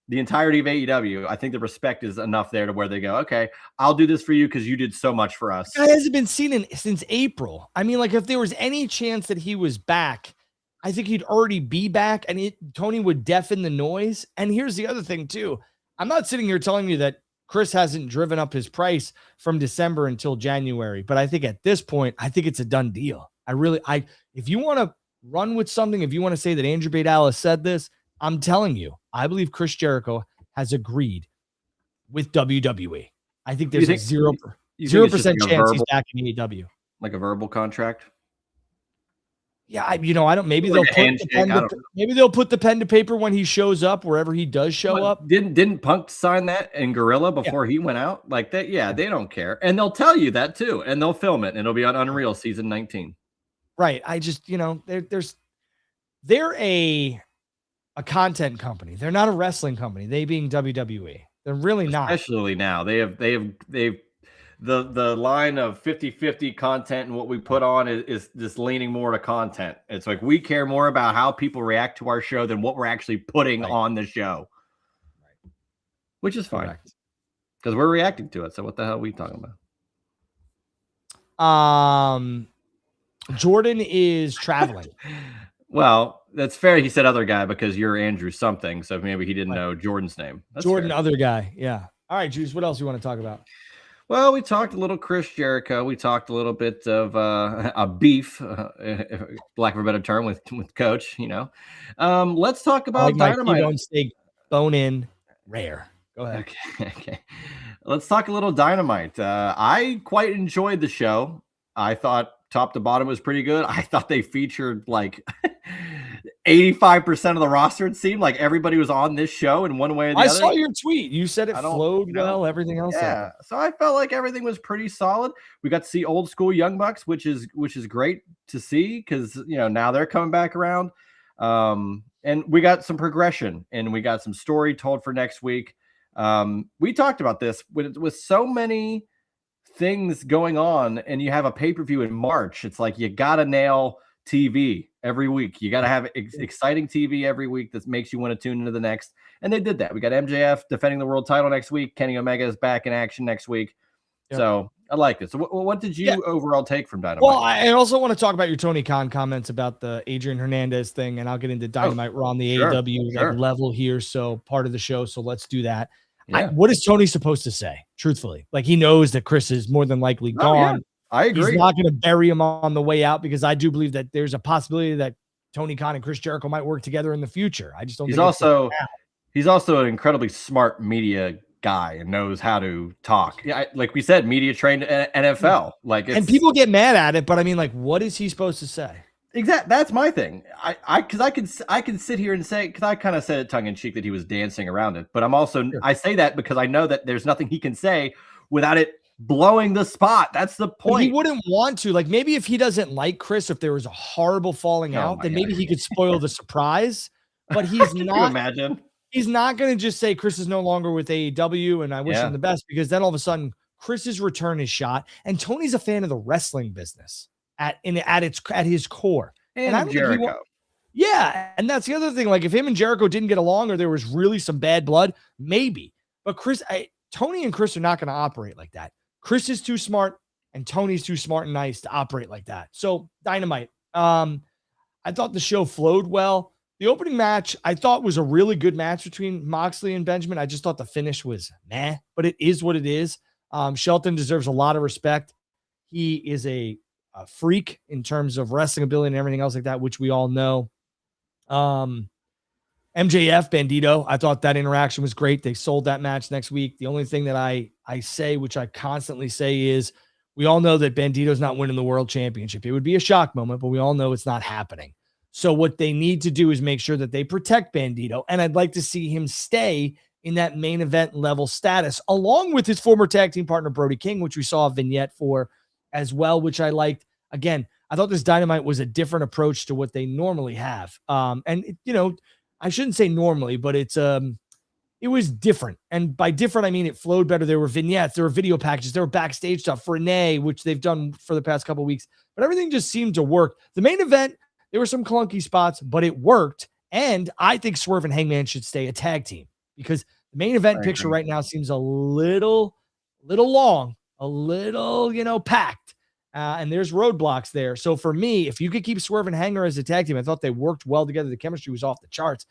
[SPEAKER 2] the entirety of AEW, I think the respect is enough there to where they go, okay, I'll do this for you because you did so much for us.
[SPEAKER 1] Guy hasn't been seen since April. I mean, like, if there was any chance that he was back, I think he'd already be back, and Tony would deafen the noise. And here's the other thing too. I'm not sitting here telling you that Chris hasn't driven up his price from December until January, but I think at this point, I think it's a done deal. If you want to run with something, if you want to say that Andrew Bate Alice said this, I'm telling you, I believe Chris Jericho has agreed with WWE. I think there's a 0% chance he's back in AEW.
[SPEAKER 2] Like a verbal contract?
[SPEAKER 1] Yeah, I don't. Maybe they'll put the pen to paper when he shows up, wherever he does show up.
[SPEAKER 2] Didn't Punk sign that in Gorilla before he went out like that? Yeah, they don't care, and they'll tell you that too, and they'll film it, and it'll be on Unreal season 19.
[SPEAKER 1] Right. I just they're a content company. They're not a wrestling company. They being WWE. They're really not.
[SPEAKER 2] Especially now. They've the line of 50-50 content and what we put on is just leaning more to content. It's like we care more about how people react to our show than what we're actually putting on the show.
[SPEAKER 1] Right.
[SPEAKER 2] Which is fine. Because we're reacting to it. So what the hell are we talking
[SPEAKER 1] about? Jordan is traveling.
[SPEAKER 2] Well, that's fair. He said other guy because you're Andrew something. So maybe he didn't know Jordan's name. That's
[SPEAKER 1] Jordan,
[SPEAKER 2] fair.
[SPEAKER 1] other guy. Yeah. All right, Juice. What else you want to talk about?
[SPEAKER 2] Well, we talked a little Chris Jericho. We talked a little bit of a beef, lack of a better term, with Coach. Let's talk about Dynamite.
[SPEAKER 1] My T-bone steak, bone in, rare. Go ahead.
[SPEAKER 2] Okay. Let's talk a little Dynamite. I quite enjoyed the show. I thought top to bottom was pretty good. I thought they featured like 85% of the roster. It seemed like everybody was on this show in one way or the other.
[SPEAKER 1] I saw your tweet. You said it flowed well. Everything else.
[SPEAKER 2] Yeah. So I felt like everything was pretty solid. We got to see old school Young Bucks, which is great to see because now they're coming back around. And we got some progression and we got some story told for next week. We talked about this with so many things going on, and you have a pay-per-view in March. It's like you gotta nail TV every week. You gotta have exciting TV every week that makes you want to tune into the next. And they did that. We got MJF defending the world title next week. Kenny Omega is back in action next week. Yep. So I like it. So what did you overall take from Dynamite?
[SPEAKER 1] Well, I also want to talk about your Tony Khan comments about the Adrian Hernandez thing, and I'll get into Dynamite. We're on the AEW level here, so part of the show. So let's do that. Yeah. What is Tony supposed to say? Truthfully, like he knows that Chris is more than likely gone.
[SPEAKER 2] Yeah. I agree.
[SPEAKER 1] He's not going to bury him on the way out because I do believe that there's a possibility that Tony Khan and Chris Jericho might work together in the future. I just don't.
[SPEAKER 2] He's also an incredibly smart media guy and knows how to talk. Yeah, like we said, media trained NFL.
[SPEAKER 1] And people get mad at it, but I mean, like, what is he supposed to say?
[SPEAKER 2] Exactly. That's my thing. I can sit here and say, because I kind of said it tongue in cheek that he was dancing around it, but I say that because I know that there's nothing he can say without it blowing the spot. That's the point.
[SPEAKER 1] But he wouldn't want to. Like maybe if he doesn't like Chris, if there was a horrible falling out, then maybe he could spoil the surprise. But he's
[SPEAKER 2] Can
[SPEAKER 1] not.
[SPEAKER 2] You imagine?
[SPEAKER 1] He's not going to just say Chris is no longer with AEW, and I wish him the best, because then all of a sudden Chris's return is shot, and Tony's a fan of the wrestling business at his core.
[SPEAKER 2] And I Jericho.
[SPEAKER 1] And that's the other thing. Like if him and Jericho didn't get along, or there was really some bad blood, maybe. But Tony and Chris are not going to operate like that. Chris is too smart, and Tony's too smart and nice to operate like that. So Dynamite. I thought the show flowed well. The opening match I thought was a really good match between Moxley and Benjamin. I just thought the finish was meh, but it is what it is. Shelton deserves a lot of respect. He is a freak in terms of wrestling ability and everything else like that, which we all know. MJF, Bandito, I thought that interaction was great. They sold that match next week. The only thing that I say, which I constantly say, is we all know that Bandito's not winning the world championship. It would be a shock moment, but we all know it's not happening. So what they need to do is make sure that they protect Bandito, and I'd like to see him stay in that main event level status, along with his former tag team partner, Brody King, which we saw a vignette for as well, which I liked. Again, I thought this Dynamite was a different approach to what they normally have. I shouldn't say normally, but it was different. And by different, I mean it flowed better. There were vignettes, there were video packages, there were backstage stuff for Renee, which they've done for the past couple of weeks, but everything just seemed to work. The main event, there were some clunky spots, but it worked. And I think Swerve and Hangman should stay a tag team, because the main event picture right now seems a little long, a little, packed. And there's roadblocks there. So for me, if you could keep Swerve and Hanger as a tag team, I thought they worked well together. The chemistry was off the charts.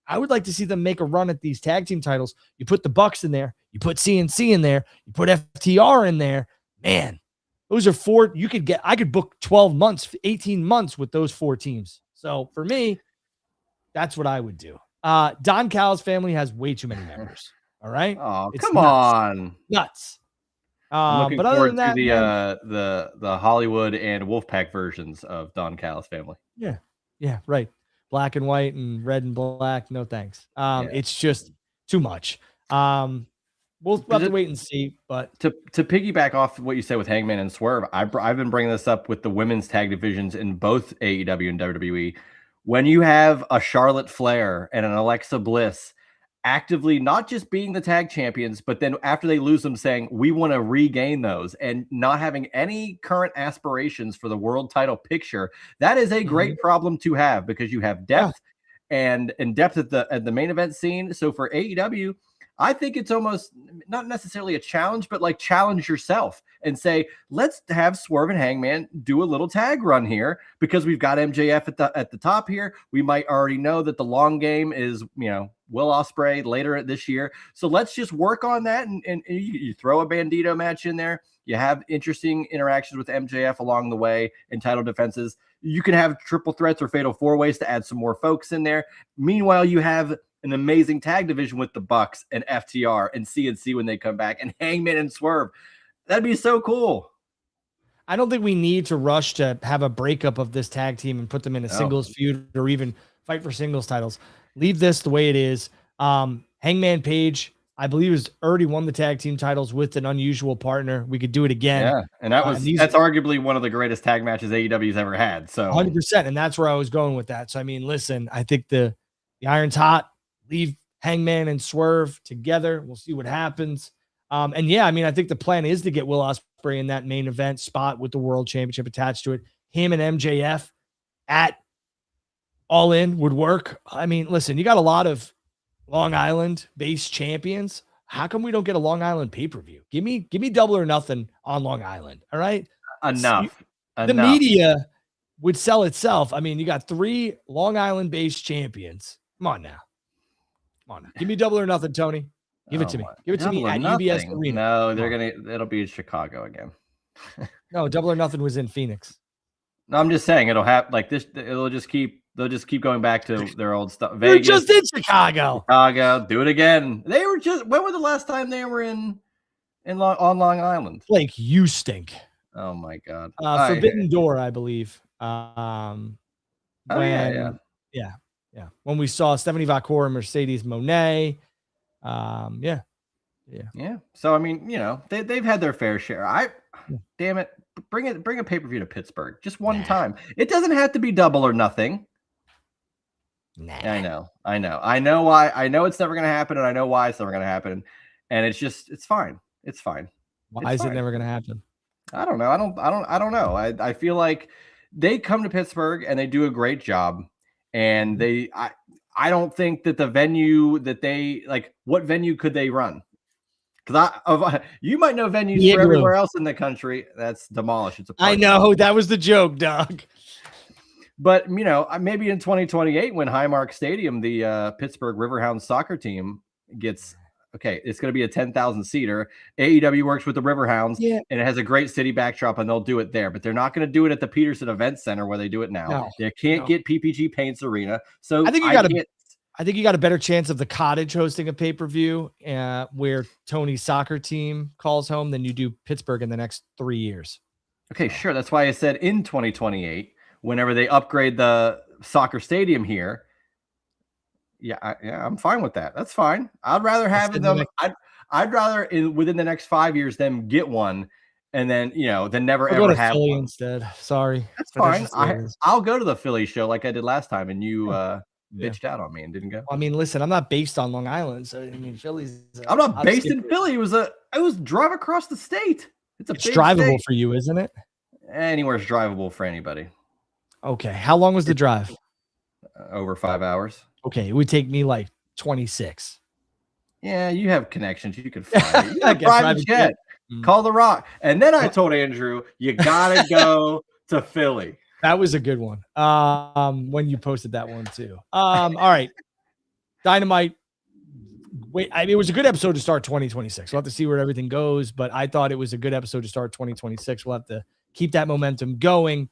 [SPEAKER 1] I would like to see them make a run at these tag team titles. You put the Bucks in there, you put CNC in there, you put FTR in there. Man, those are four. I could book 12 months, 18 months with those four teams. So for me, that's what I would do. Don Callis' family has way too many members. All right.
[SPEAKER 2] Oh, come on.
[SPEAKER 1] Nuts.
[SPEAKER 2] I'm looking forward to the Hollywood and Wolfpack versions of Don Callis' family.
[SPEAKER 1] Yeah. Yeah. Right. Black and white and red and black. No thanks. It's just too much. We'll have to wait and see. But
[SPEAKER 2] to piggyback off what you said with Hangman and Swerve, I've been bringing this up with the women's tag divisions in both AEW and WWE. When you have a Charlotte Flair and an Alexa Bliss actively not just being the tag champions, but then after they lose them saying, we want to regain those, and not having any current aspirations for the world title picture. That is a great problem to have, because you have depth and depth at the main event scene. So for AEW, I think it's almost not necessarily a challenge, but like challenge yourself and say, let's have Swerve and Hangman do a little tag run here, because we've got MJF at the top here. We might already know that the long game is, Will Ospreay later this year. So let's just work on that. And you throw a Bandito match in there. You have interesting interactions with MJF along the way and title defenses. You can have triple threats or fatal four ways to add some more folks in there. Meanwhile, you have an amazing tag division with the Bucks and FTR and CNC when they come back, and Hangman and Swerve. That'd be so cool.
[SPEAKER 1] I don't think we need to rush to have a breakup of this tag team and put them in a singles feud or even fight for singles titles. Leave this the way it is. Hangman Page, I believe, has already won the tag team titles with an unusual partner. We could do it again.
[SPEAKER 2] Yeah, and that's arguably one of the greatest tag matches AEW's ever had. So
[SPEAKER 1] 100%, and that's where I was going with that. So I mean, listen, I think the iron's hot. Leave Hangman and Swerve together. We'll see what happens. And yeah, I mean, I think the plan is to get Will Ospreay in that main event spot with the World Championship attached to it. Him and MJF at All In would work. I mean, listen, you got a lot of Long Island based champions. How come we don't get a Long Island pay-per-view? Give me Double or Nothing on Long Island. All right.
[SPEAKER 2] Enough.
[SPEAKER 1] The media would sell itself. I mean, you got 3 Long Island based champions. Come on now. Give me Double or Nothing, Tony. Give it to me. Give it to me at UBS Arena.
[SPEAKER 2] No, it'll be in Chicago again.
[SPEAKER 1] No, Double or Nothing was in Phoenix.
[SPEAKER 2] No, I'm just saying it'll happen like this. They'll just keep going back to their old stuff.
[SPEAKER 1] They're just in Chicago.
[SPEAKER 2] Do it again. When was the last time they were on Long Island?
[SPEAKER 1] Blake, you stink.
[SPEAKER 2] Oh my God.
[SPEAKER 1] Forbidden Door, I believe. Yeah. When we saw Stephanie Vacour and Mercedes Moné. Yeah.
[SPEAKER 2] So I mean, they've had their fair share. Damn it, bring a pay-per-view to Pittsburgh just one time. It doesn't have to be Double or Nothing.
[SPEAKER 1] Nah.
[SPEAKER 2] I know why. I know it's never gonna happen, and I know why it's never gonna happen. And it's fine. It's fine.
[SPEAKER 1] Why is it never gonna happen?
[SPEAKER 2] I don't know. I don't know. I feel like they come to Pittsburgh and they do a great job. And I don't think that the venue that they like, what venue could they run? Because you might know venues for everywhere else in the country. That's demolished.
[SPEAKER 1] I know that was the joke, Doug.
[SPEAKER 2] But maybe in 2028, when Highmark Stadium, the Pittsburgh Riverhounds soccer team gets. Okay, it's going to be a 10,000 seater. AEW works with the Riverhounds, and it has a great city backdrop, and they'll do it there. But they're not going to do it at the Peterson Event Center where they do it now.
[SPEAKER 1] No,
[SPEAKER 2] they can't get PPG Paints Arena. So
[SPEAKER 1] I think you got a better chance of the Cottage hosting a pay-per-view where Tony's soccer team calls home than you do Pittsburgh in the next 3 years.
[SPEAKER 2] Okay, sure. That's why I said in 2028, whenever they upgrade the soccer stadium here. I'm fine with that. That's fine. I'd rather have them. I'd rather within the next 5 years them get one, and then then never ever have
[SPEAKER 1] Philly
[SPEAKER 2] one
[SPEAKER 1] instead. Sorry,
[SPEAKER 2] that's fine. I'll go to the Philly show like I did last time, and you bitched out on me and didn't go.
[SPEAKER 1] I mean, listen, I'm not based on Long Island, so I mean, Philly's.
[SPEAKER 2] I'm not based in Philly. It was drive across the state. It's
[SPEAKER 1] drivable for you, isn't it?
[SPEAKER 2] Anywhere's drivable for anybody.
[SPEAKER 1] Okay, how long was the drive?
[SPEAKER 2] Over 5 hours.
[SPEAKER 1] Okay, it would take me like 26.
[SPEAKER 2] Yeah, you have connections. You could fly. You have a private jet. Call the Rock. And then I told Andrew, you gotta go to Philly.
[SPEAKER 1] That was a good one. When you posted that one too. All right. Dynamite. Wait, it was a good episode to start 2026. We'll have to see where everything goes, but I thought it was a good episode to start 2026. We'll have to keep that momentum going.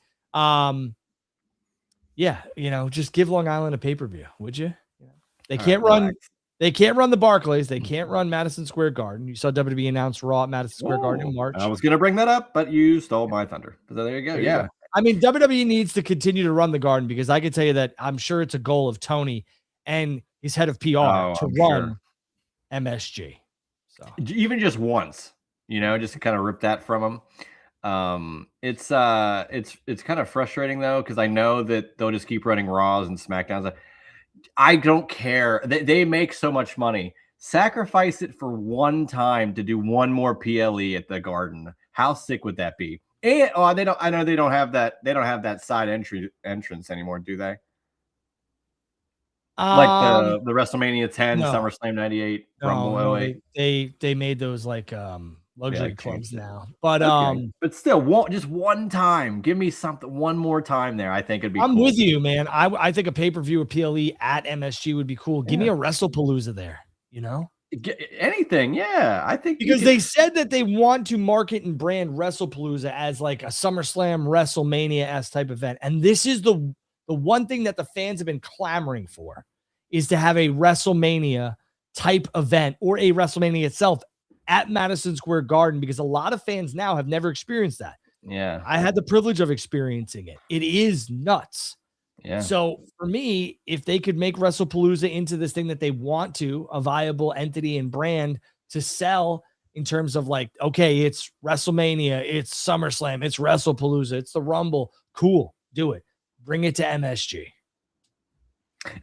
[SPEAKER 1] Just give Long Island a pay-per-view, would you? They can't run. They can't run the Barclays. They can't run Madison Square Garden. You saw WWE announce Raw at Madison Square Garden in March.
[SPEAKER 2] I was going to bring that up, but you stole my thunder. So there you go. Yeah.
[SPEAKER 1] I mean, WWE needs to continue to run the Garden, because I can tell you that I'm sure it's a goal of Tony and his head of PR to run MSG. So
[SPEAKER 2] even just once, just to kind of rip that from him. It's kind of frustrating though, because I know that they'll just keep running Raws and SmackDowns. I don't care. They make so much money. Sacrifice it for one time to do one more PLE at the Garden. How sick would that be? And they don't. I know they don't have that. They don't have that side entrance anymore, do they? Like the WrestleMania 10,
[SPEAKER 1] No,
[SPEAKER 2] SummerSlam 98, Rumble
[SPEAKER 1] no,
[SPEAKER 2] 08.
[SPEAKER 1] they made those like luxury
[SPEAKER 2] like
[SPEAKER 1] clubs
[SPEAKER 2] changed it.
[SPEAKER 1] now. But
[SPEAKER 2] Okay. But still, just one time. Give me something one more time there. I think it'd be
[SPEAKER 1] I'm
[SPEAKER 2] cool.
[SPEAKER 1] with you, man. I think a pay-per-view or PLE at MSG would be cool. Give me a WrestlePalooza there, you know?
[SPEAKER 2] Anything, yeah. I think
[SPEAKER 1] Because they said that they want to market and brand WrestlePalooza as like a SummerSlam WrestleMania-esque type event. And this is the one thing that the fans have been clamoring for is to have a WrestleMania type event or a WrestleMania itself at Madison Square Garden, because a lot of fans now have never experienced that.
[SPEAKER 2] Yeah.
[SPEAKER 1] I had the privilege of experiencing it. It is nuts.
[SPEAKER 2] Yeah.
[SPEAKER 1] So for me, if they could make WrestlePalooza into this thing that they want to, a viable entity and brand to sell in terms of like, okay, it's WrestleMania, it's SummerSlam, it's WrestlePalooza, it's the Rumble. Cool. Do it. Bring it to MSG.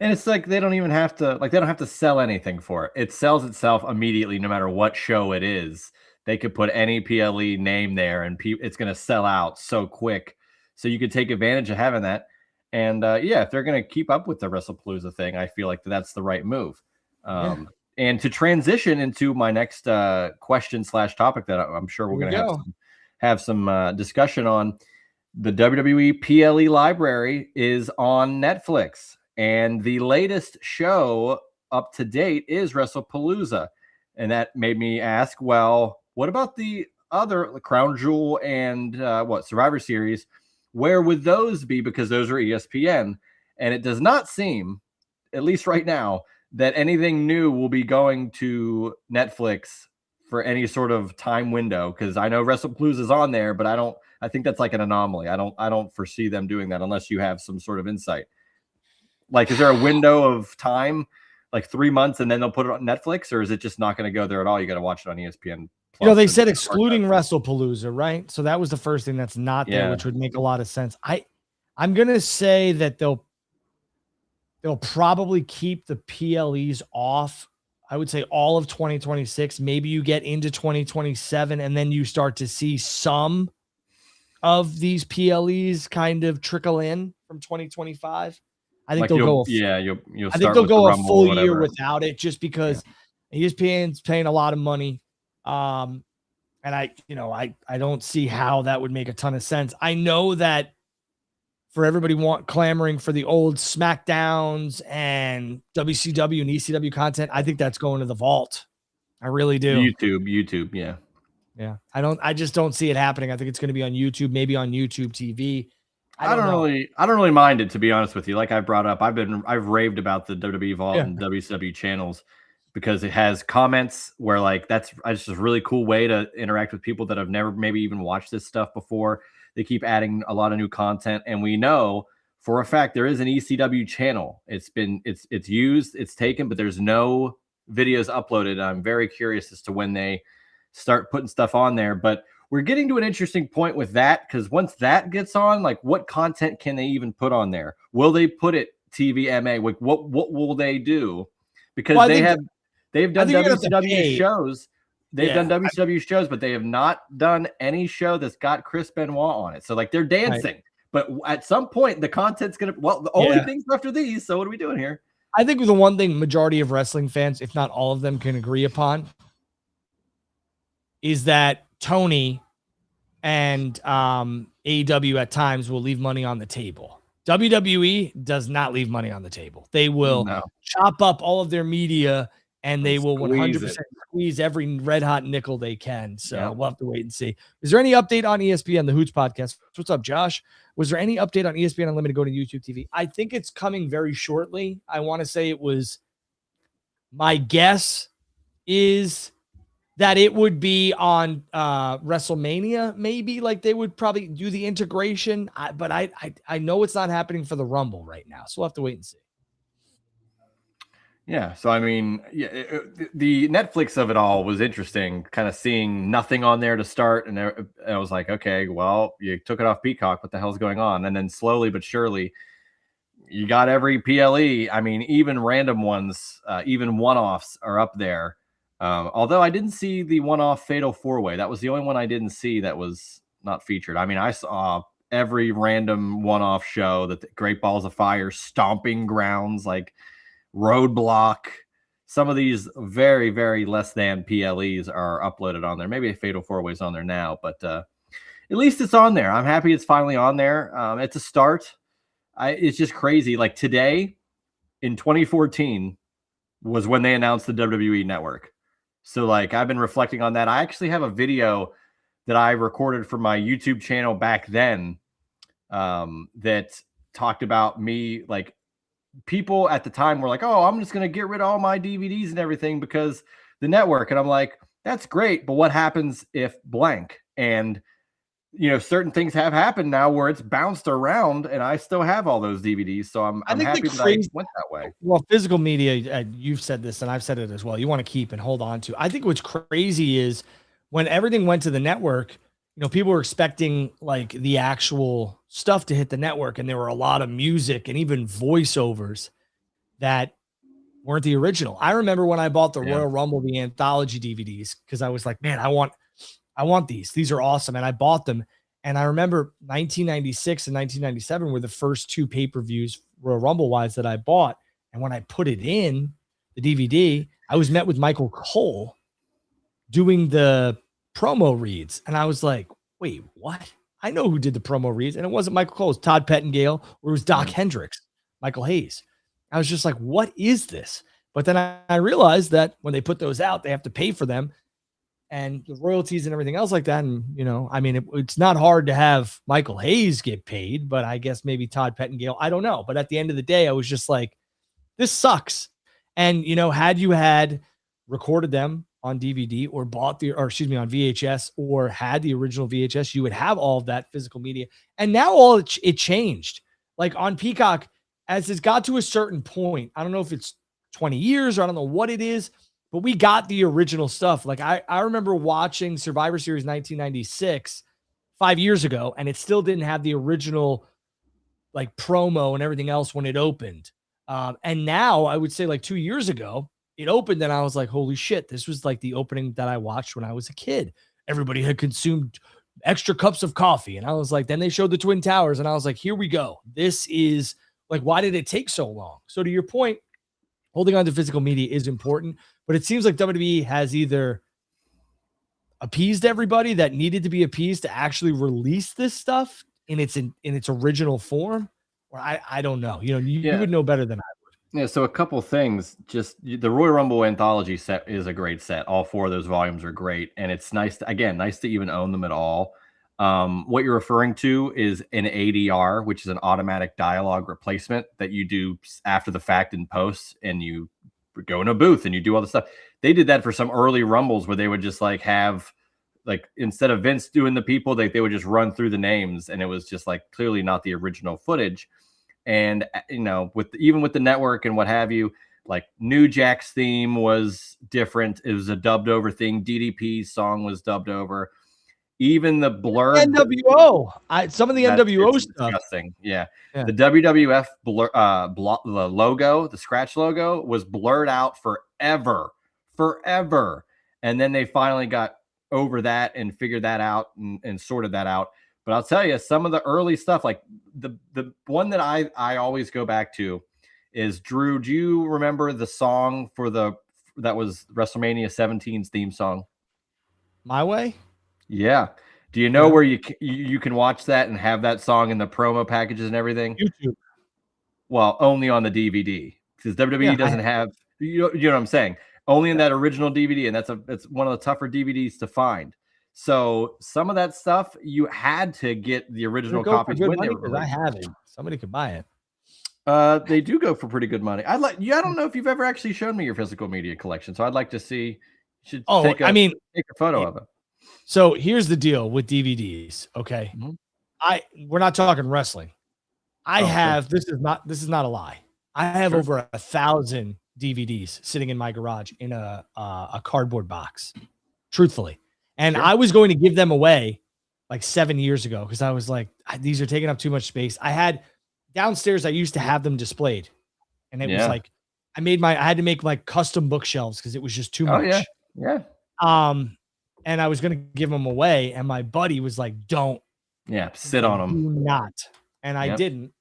[SPEAKER 2] And it's like they don't even have to they don't have to sell anything for it. It sells itself immediately no matter what show it is. They could put any PLE name there and it's going to sell out so quick. So you could take advantage of having that. And if they're going to keep up with the WrestlePalooza thing, I feel like that's the right move. And to transition into my next question/topic that I'm sure we're going to have some discussion on, the WWE PLE library is on Netflix. And the latest show up to date is WrestlePalooza. And that made me ask, well, what about the other Crown Jewel and Survivor Series? Where would those be? Because those are ESPN. And it does not seem, at least right now, that anything new will be going to Netflix for any sort of time window. Because I know WrestlePalooza is on there, but I think that's like an anomaly. I don't foresee them doing that unless you have some sort of insight. Like, is there a window of time, like 3 months, and then they'll put it on Netflix, or is it just not going to go there at all? You got to watch it on ESPN Plus.
[SPEAKER 1] They said excluding WrestlePalooza, right? So that was the first thing that's not there, which would make a lot of sense. I'm gonna say that they'll probably keep the PLEs off. I would say all of 2026. Maybe you get into 2027, and then you start to see some of these PLEs kind of trickle in from 2025. I think they'll go.
[SPEAKER 2] I
[SPEAKER 1] think they'll go a full year without it, just because ESPN's paying a lot of money. And I don't see how that would make a ton of sense. I know that for everybody clamoring for the old SmackDowns and WCW and ECW content, I think that's going to the vault. I really do.
[SPEAKER 2] YouTube, yeah.
[SPEAKER 1] Yeah. I just don't see it happening. I think it's going to be on YouTube, maybe on YouTube TV.
[SPEAKER 2] I don't really mind it, to be honest with you. Like I brought up, I've raved about the WWE Vault and WCW channels because it has comments where that's just a really cool way to interact with people that have never maybe even watched this stuff before. They keep adding a lot of new content, and we know for a fact there is an ECW channel. It's used, it's taken, but there's no videos uploaded. I'm very curious as to when they start putting stuff on there, but we're getting to an interesting point with that, because once that gets on, what content can they even put on there? Will they put it TVMA? What will they do? Because they've done WCW shows. They've done WCW shows, but they have not done any show that's got Chris Benoit on it. So they're dancing, but at some point the content's gonna. Well, the only things after these. So what are we doing here?
[SPEAKER 1] I think the one thing majority of wrestling fans, if not all of them, can agree upon is that Tony and AEW at times will leave money on the table. WWE does not leave money on the table. They will chop up all of their media, and they will 100% squeeze every red hot nickel they can. So we'll have to wait and see. Is there any update on ESPN, the Hoots podcast? What's up, Josh? Was there any update on ESPN Unlimited going to YouTube TV? I think it's coming very shortly. I want to say my guess is that it would be on WrestleMania, maybe. They would probably do the integration, but I know it's not happening for the Rumble right now, so we'll have to wait and see.
[SPEAKER 2] Yeah, so I mean, the Netflix of it all was interesting, kind of seeing nothing on there to start, and I was like, okay, well, you took it off Peacock, what the hell's going on? And then slowly but surely, you got every PLE. I mean, even random ones, even one-offs are up there. Although I didn't see the one-off Fatal 4-Way. That was the only one I didn't see that was not featured. I mean, I saw every random one-off show, that the Great Balls of Fire, Stomping Grounds, like Roadblock. Some of these very, very less than PLEs are uploaded on there. Maybe a Fatal 4-Way is on there now, but at least it's on there. I'm happy it's finally on there. It's a start. It's just crazy. Like today in 2014 was when they announced the WWE Network. So like I've been reflecting on that. I actually have a video that I recorded for my YouTube channel back then that talked about me. Like people at the time were like, oh, I'm just going to get rid of all my DVDs and everything because the network. And I'm like, that's great. But what happens if blank? And certain things have happened now where it's bounced around and I still have all those DVDs. So I'm happy that I went that way.
[SPEAKER 1] Well, physical media, you've said this and I've said it as well. You want to keep and hold on to. I think what's crazy is when everything went to the network, people were expecting like the actual stuff to hit the network. And there were a lot of music and even voiceovers that weren't the original. I remember when I bought the Royal Rumble, the anthology DVDs, because I was like, man, I want these. These are awesome. And I bought them. And I remember 1996 and 1997 were the first two pay-per-views Royal Rumble wise that I bought. And when I put it in the DVD, I was met with Michael Cole doing the promo reads. And I was like, wait, what? I know who did the promo reads. And it wasn't Michael Cole. It was Todd Pettengill, or it was Doc Hendricks, Michael Hayes. I was just like, what is this? But then I realized that when they put those out, they have to pay for them and the royalties and everything else like that. And, I mean, it's not hard to have Michael Hayes get paid, but I guess maybe Todd Pettengill, I don't know. But at the end of the day, I was just like, this sucks. And, had you had recorded them on DVD or on VHS or had the original VHS, you would have all of that physical media. And now it changed. Like on Peacock, as it's got to a certain point, I don't know if it's 20 years or I don't know what it is, but we got the original stuff. Like I remember watching Survivor Series 1996 5 years ago, and it still didn't have the original like promo and everything else when it opened. And now I would say like 2 years ago, it opened and I was like, holy shit, this was like the opening that I watched when I was a kid. Everybody had consumed extra cups of coffee. And I was like, then they showed the Twin Towers and I was like, here we go. This is like, why did it take so long? So to your point, holding on to physical media is important, but it seems like WWE has either appeased everybody that needed to be appeased to actually release this stuff in its original form, or I don't know. You would know better than I would.
[SPEAKER 2] Yeah, so a couple things. Just the Royal Rumble anthology set is a great set. All four of those volumes are great, and it's nice to even own them at all. What you're referring to is an ADR, which is an automatic dialogue replacement that you do after the fact in post, and you go in a booth and you do all the stuff. They did that for some early Rumbles where they would just like have, like, instead of Vince doing the people, they would just run through the names, and it was just like clearly not the original footage. And even with the network and what have you, like New Jack's theme was different. It was a dubbed over thing. DDP's song was dubbed over. Even the blurred
[SPEAKER 1] NWO, some of the NWO stuff.
[SPEAKER 2] Disgusting. Yeah. The WWF the logo, the scratch logo, was blurred out forever. And then they finally got over that and figured that out and sorted that out. But I'll tell you, some of the early stuff, like the one that I always go back to is, Drew, do you remember the song that was WrestleMania 17's theme song?
[SPEAKER 1] My Way?
[SPEAKER 2] Yeah. Do you know where you can watch that and have that song in the promo packages and everything?
[SPEAKER 1] YouTube.
[SPEAKER 2] Well, only on the DVD, because WWE doesn't have, you know what I'm saying? Only in that original DVD, and it's one of the tougher DVDs to find. So some of that stuff you had to get the original copies when they were released.
[SPEAKER 1] I have it. Somebody could buy it.
[SPEAKER 2] They do go for pretty good money. I don't know if you've ever actually shown me your physical media collection, so I'd like to see. You should take a photo of it.
[SPEAKER 1] So here's the deal with DVDs. Okay. Mm-hmm. We're not talking wrestling. This is not a lie. I have over 1,000 DVDs sitting in my garage in a cardboard box, truthfully. And I was going to give them away like 7 years ago because I was like, these are taking up too much space. I had downstairs I used to have them displayed, and it was
[SPEAKER 2] Yeah.
[SPEAKER 1] like I had to make like custom bookshelves because it was just too
[SPEAKER 2] Oh
[SPEAKER 1] much.
[SPEAKER 2] yeah. Yeah.
[SPEAKER 1] And I was gonna give them away, and my buddy was like, "Don't,
[SPEAKER 2] Yeah. Sit on them.
[SPEAKER 1] do not," and I
[SPEAKER 2] Yep.
[SPEAKER 1] didn't.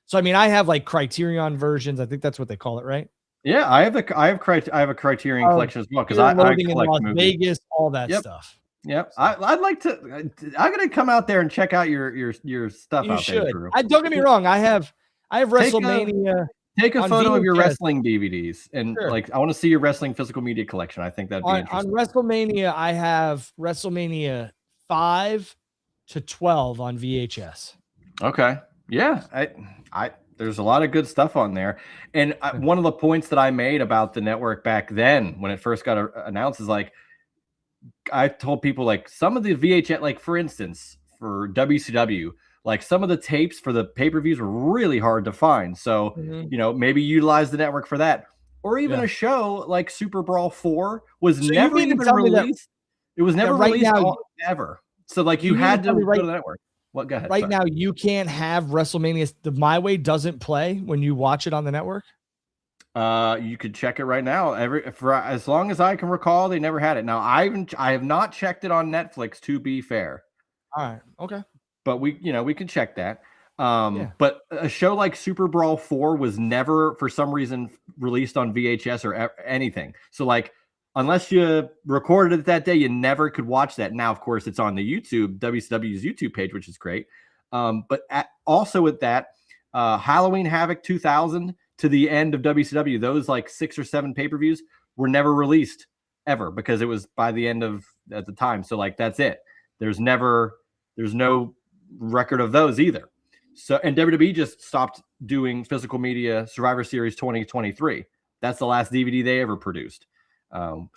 [SPEAKER 1] So I mean, I have like Criterion versions. I think that's what they call it, right?
[SPEAKER 2] Yeah, I have a Criterion collection as well because
[SPEAKER 1] Fear
[SPEAKER 2] I
[SPEAKER 1] Loathing in
[SPEAKER 2] collect
[SPEAKER 1] Las
[SPEAKER 2] movies.
[SPEAKER 1] Vegas, all that
[SPEAKER 2] Yep.
[SPEAKER 1] stuff.
[SPEAKER 2] Yep.
[SPEAKER 1] So.
[SPEAKER 2] I'd like to. I'm gonna come out there and check out your stuff
[SPEAKER 1] You
[SPEAKER 2] out there,
[SPEAKER 1] should.
[SPEAKER 2] Drew.
[SPEAKER 1] Don't get me wrong. I have WrestleMania.
[SPEAKER 2] Take a
[SPEAKER 1] on
[SPEAKER 2] photo of your
[SPEAKER 1] VHS.
[SPEAKER 2] wrestling DVDs and
[SPEAKER 1] Sure.
[SPEAKER 2] like I want to see your wrestling physical media collection. I think that'd be
[SPEAKER 1] On
[SPEAKER 2] interesting.
[SPEAKER 1] WrestleMania, I have WrestleMania 5 to 12 on VHS.
[SPEAKER 2] Okay. Yeah. There's a lot of good stuff on there. And one of the points that I made about the network back then when it first got announced is like, I told people like some of the VHS, like for instance, for WCW, like some of the tapes for the pay-per-views were really hard to find. So, maybe utilize the network for that. Or even a show like Super Brawl 4 was never even released. It was never released ever. So like you had to go to the network. What? Go ahead.
[SPEAKER 1] Right now, you can't have WrestleMania. The My Way doesn't play when you watch it on the network.
[SPEAKER 2] You could check it right now. For as long as I can recall, they never had it. Now I have not checked it on Netflix, to be fair.
[SPEAKER 1] All right. Okay.
[SPEAKER 2] But we can check that. But a show like Super Brawl 4 was never, for some reason, released on VHS or anything. So like, unless you recorded it that day, you never could watch that. Now, of course, it's on the WCW's YouTube page, which is great. But also with that, Halloween Havoc 2000 to the end of WCW, those like 6 or 7 pay-per-views were never released ever because it was by the end of at the time. So like, that's it. There's no record of those either. So, and WWE just stopped doing physical media Survivor Series 2023. That's the last DVD they ever produced.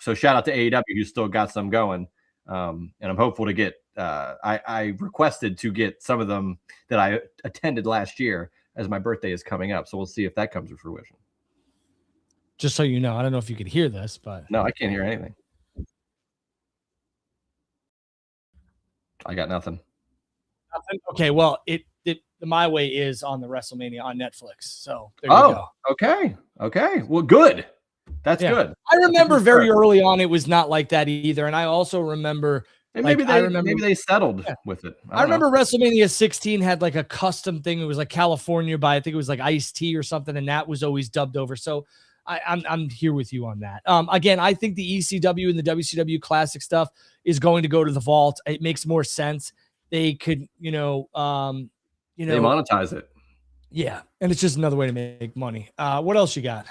[SPEAKER 2] So shout out to AEW who still got some going. And I'm hopeful to get, I requested to get some of them that I attended last year as my birthday is coming up. So we'll see if that comes to fruition.
[SPEAKER 1] Just so you know, I don't know if you could hear this, but
[SPEAKER 2] no, I can't hear anything. I got nothing.
[SPEAKER 1] Okay, well, the My Way is on the WrestleMania on Netflix. So there you go.
[SPEAKER 2] Okay. Well, good. That's good.
[SPEAKER 1] I remember very early on it was not like that either, and I also remember
[SPEAKER 2] maybe they settled with it.
[SPEAKER 1] I remember WrestleMania 16 had like a custom thing. It was like California by I think it was like Ice-T or something, and that was always dubbed over. So I'm here with you on that. Again, I think the ECW and the WCW classic stuff is going to go to the vault. It makes more sense. They could, they
[SPEAKER 2] monetize it.
[SPEAKER 1] Yeah, and it's just another way to make money. What else you got?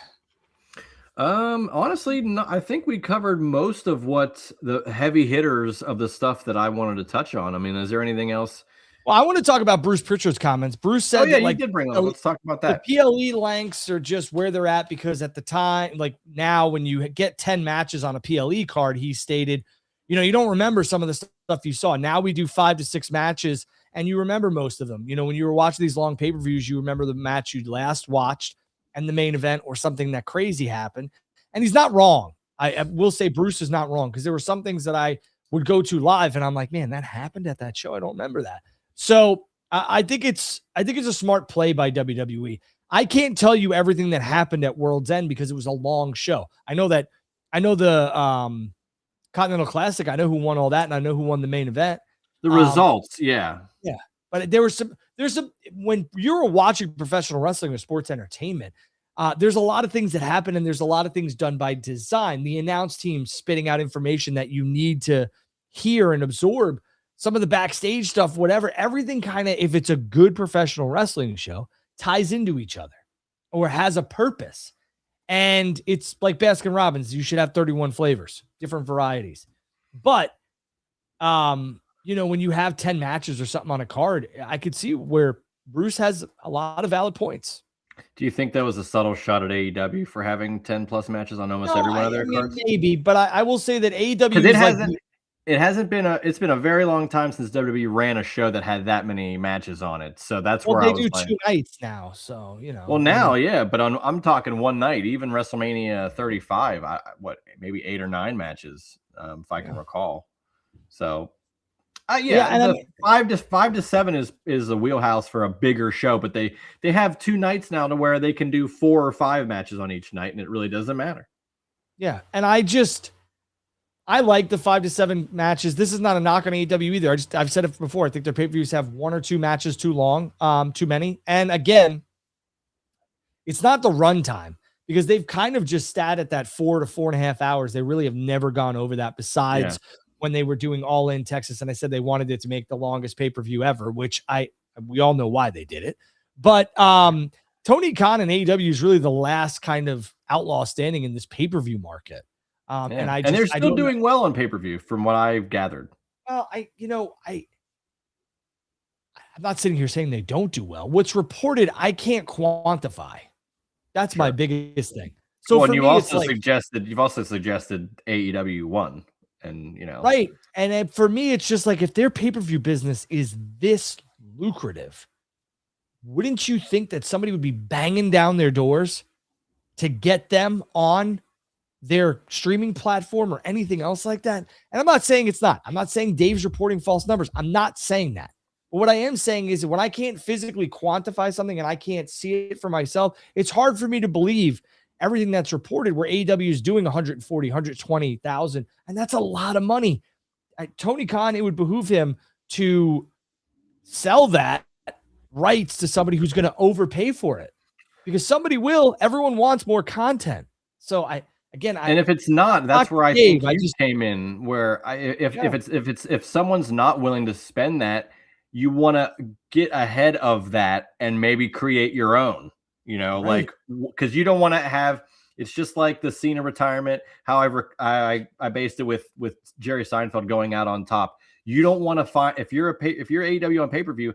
[SPEAKER 2] Honestly, no, I think we covered most of what the heavy hitters of the stuff that I wanted to touch on. I mean, is there anything else?
[SPEAKER 1] Well, I want to talk about Bruce Pritchard's comments. Bruce said,
[SPEAKER 2] you did bring them up. Let's talk about that.
[SPEAKER 1] The PLE lengths are just where they're at because at the time, like now, when you get 10 matches on a PLE card, he stated, you don't remember some of the stuff you saw. Now we do 5 to 6 matches, and you remember most of them. When you were watching these long pay-per-views, you remember the match you last watched and the main event or something that crazy happened. And he's not wrong. I will say Bruce is not wrong because there were some things that I would go to live and I'm like, man, that happened at that show. I don't remember that. So I think it's a smart play by WWE. I can't tell you everything that happened at World's End because it was a long show. I know the Continental Classic. I know who won all that, and I know who won the main event.
[SPEAKER 2] The results, yeah.
[SPEAKER 1] But there's some when you're watching professional wrestling or sports entertainment, there's a lot of things that happen, and there's a lot of things done by design. The announce team spitting out information that you need to hear and absorb. Some of the backstage stuff, whatever, everything kind of, if it's a good professional wrestling show, ties into each other or has a purpose. And it's like Baskin Robbins. You should have 31 flavors, different varieties. But, when you have 10 matches or something on a card, I could see where Bruce has a lot of valid points.
[SPEAKER 2] Do you think that was a subtle shot at AEW for having 10 plus matches on almost every one of their cards?
[SPEAKER 1] Maybe, but I will say that AEW
[SPEAKER 2] it's been a very long time since WWE ran a show that had that many matches on it. So that's where
[SPEAKER 1] they do 2 nights now. So,
[SPEAKER 2] Well, now, yeah, but I'm talking one night, even WrestleMania 35, maybe 8 or 9 matches, if I can recall. So
[SPEAKER 1] Yeah, and
[SPEAKER 2] the 5 to 7 is a wheelhouse for a bigger show, but they have 2 nights now to where they can do 4 or 5 matches on each night, and it really doesn't matter.
[SPEAKER 1] Yeah, and I like the 5 to 7 matches. This is not a knock on AEW either. I've said it before. I think their pay-per-views have 1 or 2 matches too long, too many. And again, it's not the runtime because they've kind of just sat at that 4 to 4.5 hours. They really have never gone over that besides when they were doing All In Texas. And I said they wanted it to make the longest pay-per-view ever, which we all know why they did it. But Tony Khan and AEW is really the last kind of outlaw standing in this pay-per-view market. And
[SPEAKER 2] they're still doing well on pay-per-view from what I've gathered.
[SPEAKER 1] Well, I'm not sitting here saying they don't do well. What's reported, I can't quantify. That's my biggest thing. So for
[SPEAKER 2] you've also suggested AEW won, and
[SPEAKER 1] right. And for me, it's just like if their pay-per-view business is this lucrative, wouldn't you think that somebody would be banging down their doors to get them on their streaming platform or anything else like that? And I'm not saying it's not. I'm not saying Dave's reporting false numbers. I'm not saying that. But what I am saying is that when I can't physically quantify something and I can't see it for myself, it's hard for me to believe everything that's reported where AEW is doing 140, 120,000. And that's a lot of money. Tony Khan, it would behoove him to sell that rights to somebody who's going to overpay for it because somebody will. Everyone wants more content. So and if
[SPEAKER 2] it's not, that's where I think you came in. Where if someone's not willing to spend that, you want to get ahead of that and maybe create your own. Like because you don't want to have. It's just like the Cena retirement. However, I based it with Jerry Seinfeld going out on top. You don't want to find if you're AEW on pay-per-view,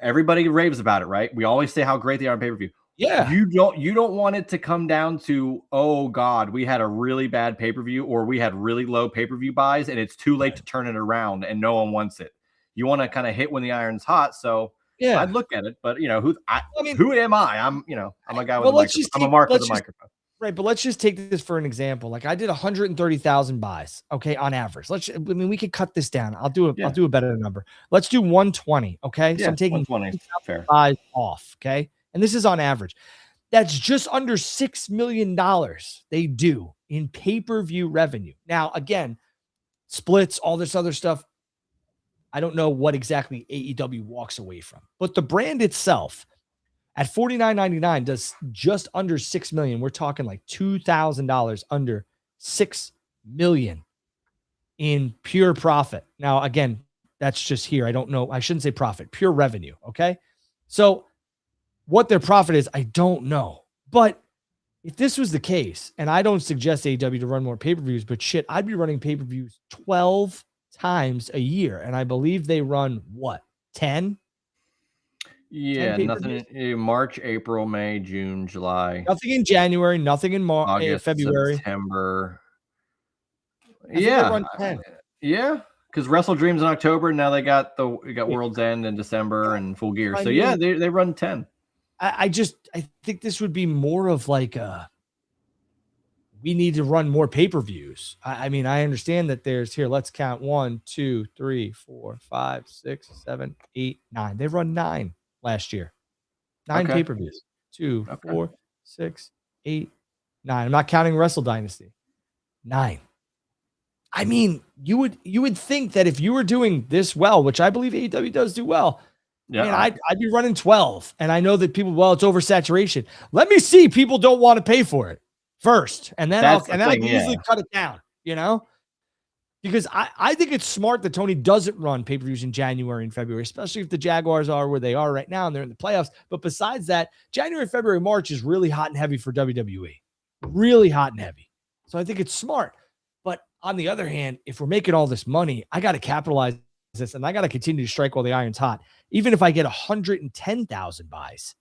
[SPEAKER 2] everybody raves about it, right? We always say how great they are on pay-per-view.
[SPEAKER 1] Yeah.
[SPEAKER 2] You don't want it to come down to, oh God, we had a really bad pay-per-view or we had really low pay-per-view buys and it's too late to turn it around and no one wants it. You want to kind of hit when the iron's hot. So I'd look at it, but who am I? I'm a guy with a microphone. I'm a mark with a microphone.
[SPEAKER 1] Right, but let's just take this for an example. Like I did 130,000 buys, okay, on average. We could cut this down. I'll do a better number. Let's do 120, okay? So I'm taking
[SPEAKER 2] 120
[SPEAKER 1] buys off, okay? And this is on average. That's just under $6 million they do in pay-per-view revenue. Now, again, splits, all this other stuff. I don't know what exactly AEW walks away from, but the brand itself at $49.99 does just under $6 million. We're talking like $2,000 under $6 million in pure profit. Now, again, that's just here. I don't know. I shouldn't say profit, pure revenue. Okay. So what their profit is, I don't know. But if this was the case, and I don't suggest AEW to run more pay-per-views, but shit, I'd be running pay-per-views 12 times a year. And I believe they run what? 10?
[SPEAKER 2] Yeah, nothing in March, April, May, June, July.
[SPEAKER 1] Nothing in January, nothing in
[SPEAKER 2] August,
[SPEAKER 1] February.
[SPEAKER 2] September.
[SPEAKER 1] Yeah.
[SPEAKER 2] Because Wrestle Dreams in October. Now we got World's End in December and Full Gear. So they run 10.
[SPEAKER 1] I think this would be more of like we need to run more pay-per-views. I mean, I understand that let's count 1, 2, 3, 4, 5, 6, 7, 8, 9. They run 9 last year. 9 pay-per-views. 2, 4, 6, 8, 9. I'm not counting Wrestle Dynasty. 9. I mean, you would think that if you were doing this well, which I believe AEW does do well, I'd be running 12. And I know that people, it's oversaturation. Let me see people don't want to pay for it first. And then I can easily cut it down, because I think it's smart that Tony doesn't run pay-per-views in January and February, especially if the Jaguars are where they are right now and they're in the playoffs. But besides that, January, February, March is really hot and heavy for WWE. Really hot and heavy. So I think it's smart. But on the other hand, if we're making all this money, I got to capitalize this and I got to continue to strike while the iron's hot. Even if I get 110,000 buys,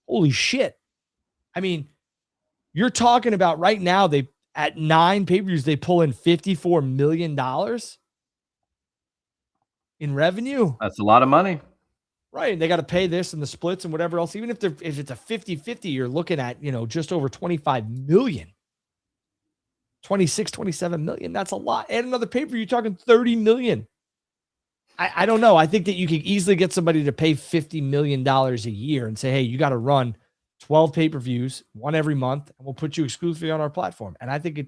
[SPEAKER 1] holy shit. I mean, you're talking about right now, at 9 pay-per-views, they pull in $54 million in revenue.
[SPEAKER 2] That's a lot of money.
[SPEAKER 1] Right. And they got to pay this and the splits and whatever else. Even if it's a 50-50, you're looking at, just over 25 million. 26, 27 million. That's a lot. Add another pay-per-view, you're talking 30 million. I don't know. I think that you could easily get somebody to pay $50 million a year and say, hey, you got to run 12 pay-per-views, one every month, and we'll put you exclusively on our platform. And I think if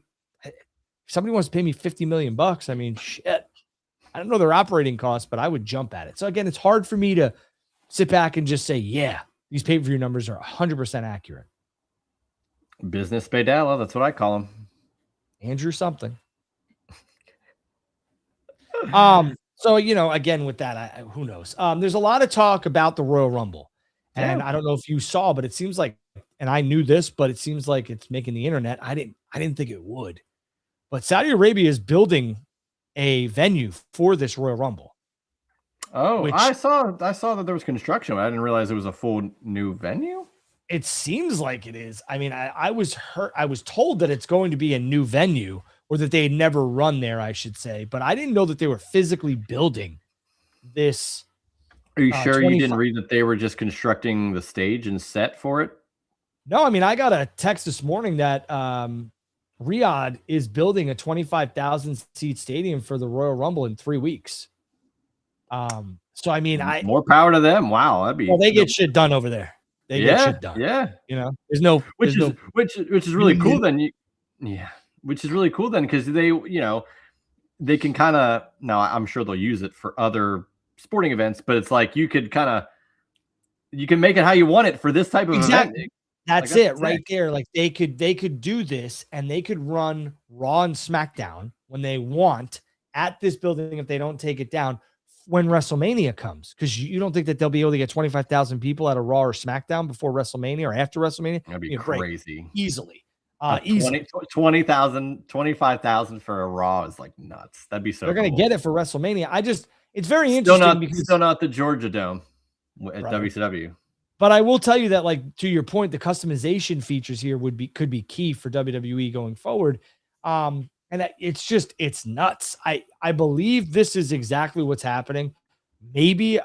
[SPEAKER 1] somebody wants to pay me $50 million, I mean, shit, I don't know their operating costs, but I would jump at it. So again, it's hard for me to sit back and just say, yeah, these pay-per-view numbers are 100% accurate.
[SPEAKER 2] Business Badella, that's what I call him.
[SPEAKER 1] Andrew something. So, again, with that, who knows? There's a lot of talk about the Royal Rumble. And I don't know if you saw, but it seems like, and I knew this, but it seems like it's making the internet. I didn't think it would. But Saudi Arabia is building a venue for this Royal Rumble.
[SPEAKER 2] Oh, I saw that there was construction. I didn't realize it was a full new venue.
[SPEAKER 1] It seems like it is. I mean, I was told that it's going to be a new venue, or that they had never run there, I should say, but I didn't know that they were physically building this.
[SPEAKER 2] Are you sure you didn't read that they were just constructing the stage and set for it?
[SPEAKER 1] No, I mean, I got a text this morning that Riyadh is building a 25,000 seat stadium for the Royal Rumble in 3 weeks. So I mean,
[SPEAKER 2] more power to them. Wow, that'd be.
[SPEAKER 1] Well, they get shit done over there. They get shit done.
[SPEAKER 2] Yeah,
[SPEAKER 1] there's no,
[SPEAKER 2] which is really cool. Then which is really cool then, because they they can kind of, now I'm sure they'll use it for other sporting events, but it's like you can make it how you want it for this type of event.
[SPEAKER 1] That's it right there. Like they could do this, and they could run Raw and SmackDown when they want at this building if they don't take it down when WrestleMania comes, because you don't think that they'll be able to get 25,000 people at a Raw or SmackDown before WrestleMania or after WrestleMania?
[SPEAKER 2] That'd be crazy.
[SPEAKER 1] Easily.
[SPEAKER 2] 20,000, 25,000 for a Raw is like nuts. That'd be so
[SPEAKER 1] They're going to get it for WrestleMania. It's very interesting
[SPEAKER 2] because still not the Georgia Dome at WCW.
[SPEAKER 1] But I will tell you that, like, to your point, the customization features here could be key for WWE going forward. And it's nuts. I believe this is exactly what's happening. Maybe,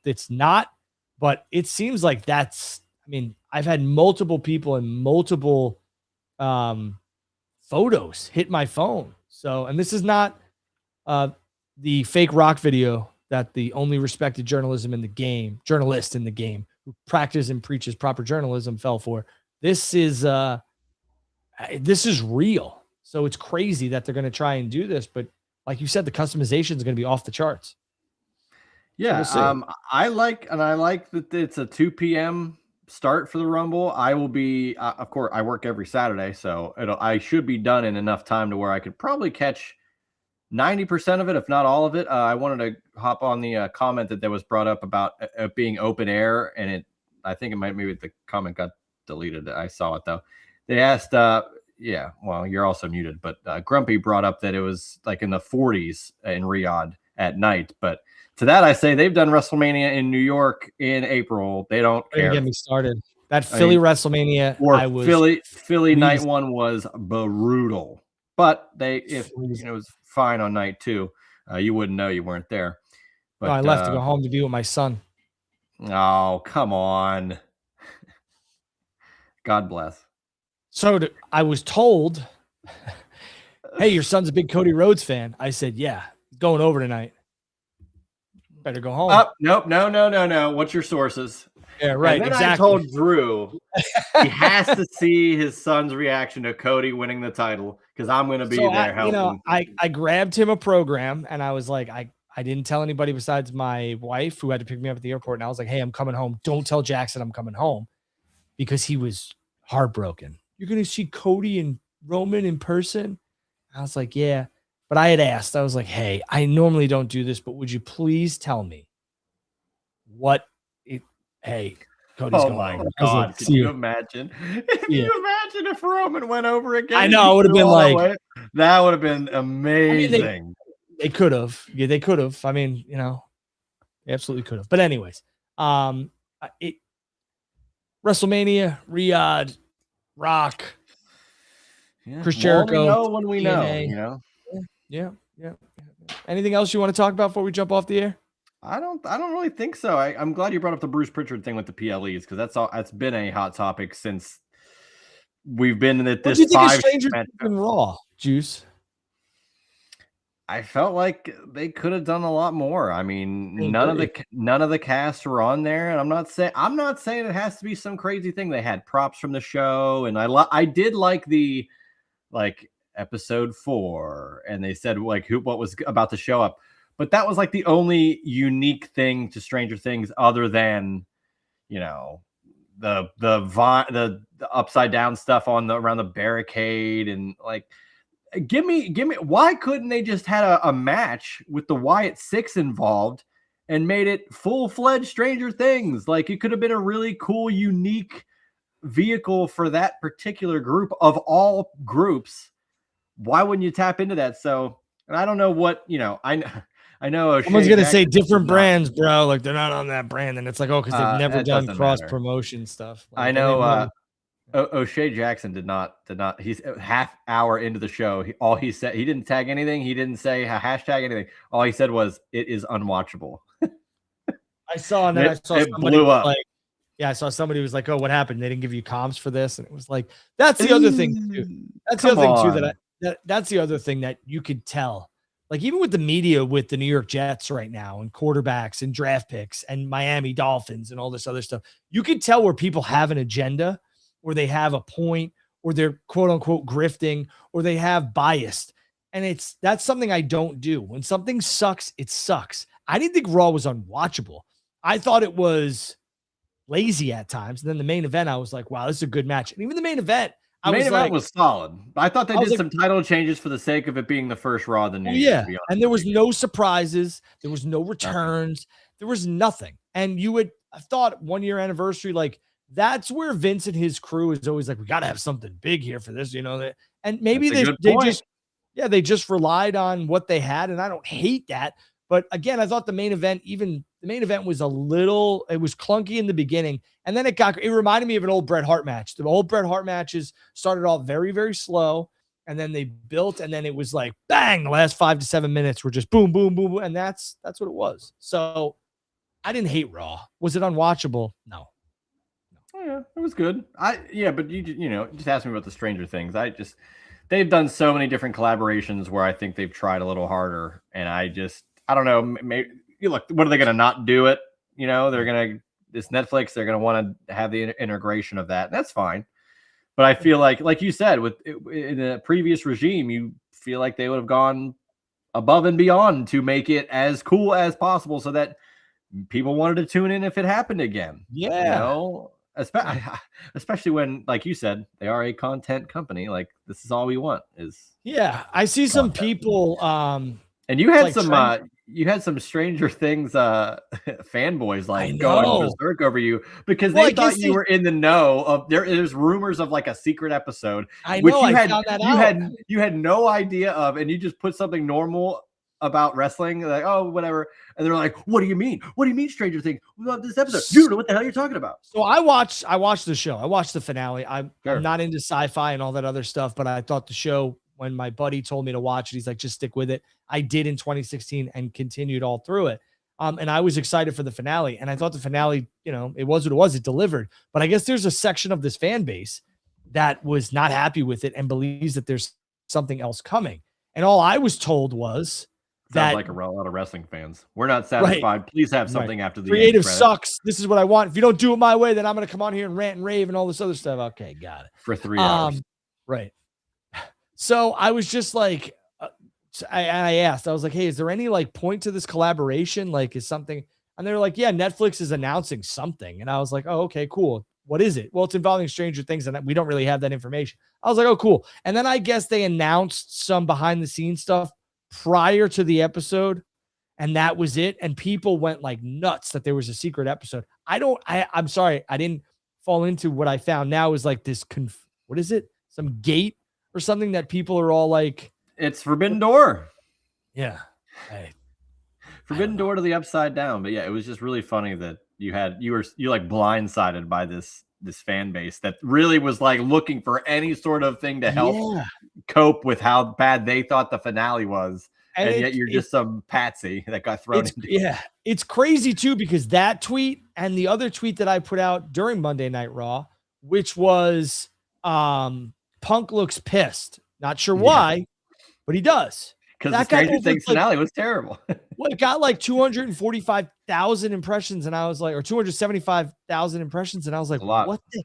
[SPEAKER 1] it's not, but it seems like that's, I mean, I've had multiple people and multiple photos hit my phone. So, and this is not the fake rock video that the only respected journalist in the game who practices and preaches proper journalism fell for. This is real. So it's crazy that they're going to try and do this, but like you said, the customization is going to be off the charts.
[SPEAKER 2] Yeah, so I like that it's a 2 p.m. start for the Rumble. I will be, of course, I work every Saturday, so I should be done in enough time to where I could probably catch 90% of it, if not all of it. I wanted to hop on the comment that was brought up about it being open air, and I think maybe the comment got deleted. I saw it though. They asked, yeah, well, you're also muted, but Grumpy brought up that it was like in the 40s in Riyadh at night. But to that, I say they've done WrestleMania in New York in April. They don't care.
[SPEAKER 1] Get me started. That Philly WrestleMania,
[SPEAKER 2] Philly night one was brutal. But it was fine on night two. You wouldn't know, you weren't there. But
[SPEAKER 1] no, I left to go home to be with my son.
[SPEAKER 2] Oh, come on. God bless.
[SPEAKER 1] So I was told, hey, your son's a big Cody Rhodes fan. I said, yeah, he's going over tonight. Better go home.
[SPEAKER 2] Nope, no. What's your sources?
[SPEAKER 1] Yeah, right.
[SPEAKER 2] And then
[SPEAKER 1] exactly.
[SPEAKER 2] I told Drew he has to see his son's reaction to Cody winning the title, because I'm going to be there helping.
[SPEAKER 1] I grabbed him a program, and I was like, I didn't tell anybody besides my wife, who had to pick me up at the airport. And I was like, hey, I'm coming home. Don't tell Jackson I'm coming home, because he was heartbroken. You're going to see Cody and Roman in person? I was like, yeah. But I had asked. I was like, hey, I normally don't do this, but would you please tell me hey, Cody's going.
[SPEAKER 2] Oh, my God.
[SPEAKER 1] Like,
[SPEAKER 2] Can you imagine? Can you imagine if Roman went over again?
[SPEAKER 1] I know. It would have been like.
[SPEAKER 2] That would have been amazing.
[SPEAKER 1] I mean, they could have. Yeah, they could have. I mean, they absolutely could have. But anyways, WrestleMania, Riyadh, Rock, Chris Jericho.
[SPEAKER 2] When we know.
[SPEAKER 1] Yeah. Anything else you want to talk about before we jump off the air?
[SPEAKER 2] I don't really think so. I'm glad you brought up the Bruce Pritchard thing with the PLEs, because that's been a hot topic since we've been in this.
[SPEAKER 1] What do you think of Stranger in Raw, Juice?
[SPEAKER 2] I felt like they could have done a lot more. I
[SPEAKER 1] I
[SPEAKER 2] mean,
[SPEAKER 1] agree.
[SPEAKER 2] none of the cast were on there, and I'm not saying it has to be some crazy thing. They had props from the show, and I did like the like episode 4, and they said like what was about to show up, but that was like the only unique thing to Stranger Things other than you know the upside down stuff on the around the barricade and like give me why couldn't they just had a match with the Wyatt Six involved and made it full-fledged Stranger Things? Like it could have been a really cool, unique vehicle for that particular group of all groups. Why wouldn't you tap into that? So, and I don't know what, I know
[SPEAKER 1] Someone's
[SPEAKER 2] O'Shea
[SPEAKER 1] gonna say
[SPEAKER 2] Jackson did
[SPEAKER 1] different
[SPEAKER 2] not
[SPEAKER 1] brands, bro. Like they're not on that brand, and it's like, oh, because they've never
[SPEAKER 2] that
[SPEAKER 1] done
[SPEAKER 2] doesn't
[SPEAKER 1] cross
[SPEAKER 2] matter.
[SPEAKER 1] promotion stuff.
[SPEAKER 2] I
[SPEAKER 1] Like, and they've
[SPEAKER 2] know
[SPEAKER 1] never.
[SPEAKER 2] O'Shea Jackson did not. He's a half hour into the show. All he said, he didn't tag anything. He didn't say a hashtag anything. All he said was, "It is unwatchable."
[SPEAKER 1] I saw, and then I saw
[SPEAKER 2] It
[SPEAKER 1] somebody
[SPEAKER 2] blew
[SPEAKER 1] was
[SPEAKER 2] up.
[SPEAKER 1] like, yeah, I saw somebody was like, oh, what happened? They didn't give you comms for this, and it was like, that's the other thing too. That's the
[SPEAKER 2] Come
[SPEAKER 1] other thing too
[SPEAKER 2] on.
[SPEAKER 1] that's the other thing that you could tell. Like even with the media with the New York Jets right now and quarterbacks and draft picks and Miami Dolphins and all this other stuff, you could tell where people have an agenda or they have a point or they're quote unquote grifting or they have biased. And that's something I don't do. When something sucks, it sucks. I didn't think Raw was unwatchable. I thought it was lazy at times. And then the main event, I was like, wow, this is a good match. And even the main event, I
[SPEAKER 2] Main
[SPEAKER 1] was
[SPEAKER 2] event
[SPEAKER 1] like,
[SPEAKER 2] was solid. I thought they
[SPEAKER 1] I was
[SPEAKER 2] did
[SPEAKER 1] like,
[SPEAKER 2] some title changes for the sake of it being the first Raw of the new
[SPEAKER 1] oh,
[SPEAKER 2] year, to
[SPEAKER 1] yeah.
[SPEAKER 2] be honest
[SPEAKER 1] And there
[SPEAKER 2] with
[SPEAKER 1] was
[SPEAKER 2] you.
[SPEAKER 1] no surprises. There was no
[SPEAKER 2] Nothing.
[SPEAKER 1] returns. There was nothing. And I thought 1 year anniversary, like that's where Vince and his crew is always like, we got to have something big here for this, and maybe
[SPEAKER 2] That's a good
[SPEAKER 1] they
[SPEAKER 2] point.
[SPEAKER 1] they just relied on what they had. And I don't hate that. But again, I thought the main event was it was clunky in the beginning. And then it reminded me of an old Bret Hart match. The old Bret Hart matches started off very, very slow. And then they built, and then it was like bang, the last 5 to 7 minutes were just boom, boom, boom, boom. And that's what it was. So I didn't hate Raw. Was it unwatchable? No.
[SPEAKER 2] Oh, yeah, it was good. But you just asked me about the Stranger Things. They've done so many different collaborations where I think they've tried a little harder, and I don't know. Maybe look, what are they going to not do it? They're going to this Netflix. They're going to want to have the integration of that. And that's fine. But I feel like you said, in the previous regime, you feel like they would have gone above and beyond to make it as cool as possible, so that people wanted to tune in if it happened again.
[SPEAKER 1] Yeah.
[SPEAKER 2] Especially when, like you said, they are a content company. Like this is all we want is.
[SPEAKER 1] Yeah. I see some people.
[SPEAKER 2] And you had
[SPEAKER 1] like
[SPEAKER 2] you had some Stranger Things fanboys like going berserk over you because
[SPEAKER 1] Well,
[SPEAKER 2] they thought you were in the know of there's rumors of like a secret episode which
[SPEAKER 1] found that out.
[SPEAKER 2] You had no idea of, and you just put something normal about wrestling like, oh, whatever, and they're like, what do you mean Stranger Things? We love this episode. You don't know what the hell you're talking about.
[SPEAKER 1] So I watched the show. I watched the finale. I'm not into sci-fi and all that other stuff, but I thought the show, when my buddy told me to watch it, he's like, just stick with it. I did in 2016 and continued all through it. And I was excited for the finale. And I thought the finale, it was what it was. It delivered. But I guess there's a section of this fan base that was not happy with it and believes that there's something else coming. And all I was told was
[SPEAKER 2] Sounds like a lot of wrestling fans. We're not satisfied. Right. Please have something after the
[SPEAKER 1] creative sucks. This is what I want. If you don't do it my way, then I'm going to come on here and rant and rave and all this other stuff. Okay, got it.
[SPEAKER 2] For 3 hours.
[SPEAKER 1] Right. So I was just like, I asked, I was like, hey, is there any like point to this collaboration? Like, is something? And they were like, yeah, Netflix is announcing something. And I was like, oh, okay, cool. What is it? Well, it's involving Stranger Things, and we don't really have that information. I was like, oh, cool. And then I guess they announced some behind the scenes stuff prior to the episode, and that was it. And people went like nuts that there was a secret episode. I'm sorry, I didn't fall into what I found now is like this. What is it? Some gate or something that people are all like,
[SPEAKER 2] it's Forbidden Door.
[SPEAKER 1] Yeah.
[SPEAKER 2] Forbidden Door to the Upside Down. But yeah, it was just really funny that you like blindsided by this fan base that really was like looking for any sort of thing to help cope with how bad they thought the finale was. And yet you're just some patsy that got thrown into it.
[SPEAKER 1] Yeah. It's crazy too, because that tweet and the other tweet that I put out during Monday Night Raw, which was Punk looks pissed. Not sure why, but he does.
[SPEAKER 2] because the Stranger Things finale was terrible.
[SPEAKER 1] Well, it got like 245,000 impressions, and I was like, or 275,000 impressions, and I was like, what the,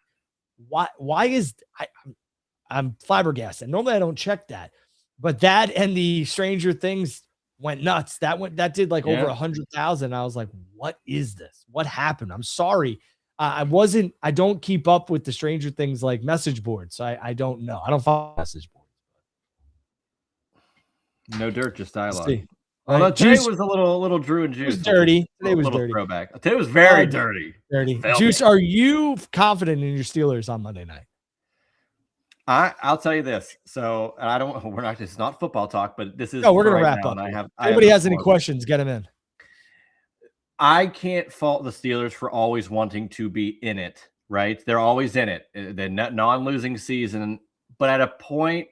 [SPEAKER 1] why is I'm flabbergasted. Normally I don't check that, but that and the Stranger Things went nuts. That did like over 100,000. I was like, what is this? What happened? I'm sorry. I don't keep up with the Stranger Things like message boards. So I don't know. I don't follow message boards.
[SPEAKER 2] No dirt, just dialogue.
[SPEAKER 1] See.
[SPEAKER 2] Although today was a little Drew and Juice.
[SPEAKER 1] It was dirty. Today was dirty.
[SPEAKER 2] Throwback. Today was very dirty.
[SPEAKER 1] Dirty. Juice, are you confident in your Steelers on Monday night?
[SPEAKER 2] I'll tell you this. So, and it's not football talk, but this is.
[SPEAKER 1] No, we're going to wrap up. If anybody has any questions, get them in.
[SPEAKER 2] I can't fault the Steelers for always wanting to be in it, right? They're always in it. They're non-losing season, but at a point,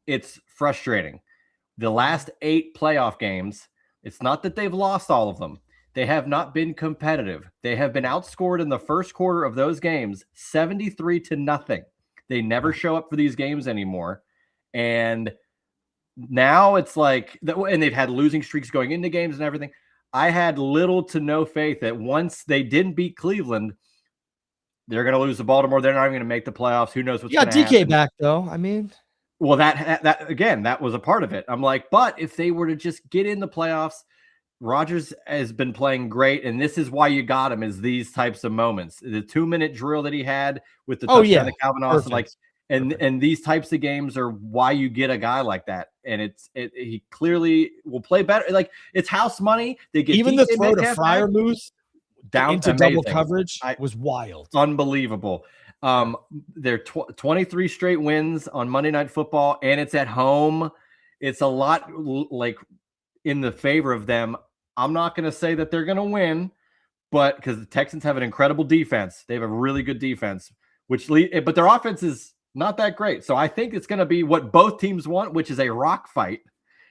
[SPEAKER 2] it's frustrating. The last 8 playoff games, it's not that they've lost all of them. They have not been competitive. They have been outscored in the first quarter of those games, 73-0. They never show up for these games anymore. And now it's like, and they've had losing streaks going into games and everything. I had little to no faith that once they didn't beat Cleveland, they're going to lose to Baltimore. They're not even going to make the playoffs. Who knows what's going to happen.
[SPEAKER 1] DK back, though. I mean.
[SPEAKER 2] Well, that was a part of it. I'm like, but if they were to just get in the playoffs, Rodgers has been playing great, and this is why you got him, is these types of moments. The 2-minute drill that he had with the touchdown to Calvin Austin, and these types of games are why you get a guy like that. And he clearly will play better. Like, it's house money. They get
[SPEAKER 1] even the throw to Freiermuth
[SPEAKER 2] down
[SPEAKER 1] into double coverage was wild,
[SPEAKER 2] unbelievable. They're 23 straight wins on Monday Night Football, and it's at home. It's a lot like in the favor of them. I'm not going to say that they're going to win, but because the Texans have an incredible defense, they have a really good defense, but their offense is not that great. So I think it's going to be what both teams want, which is a rock fight.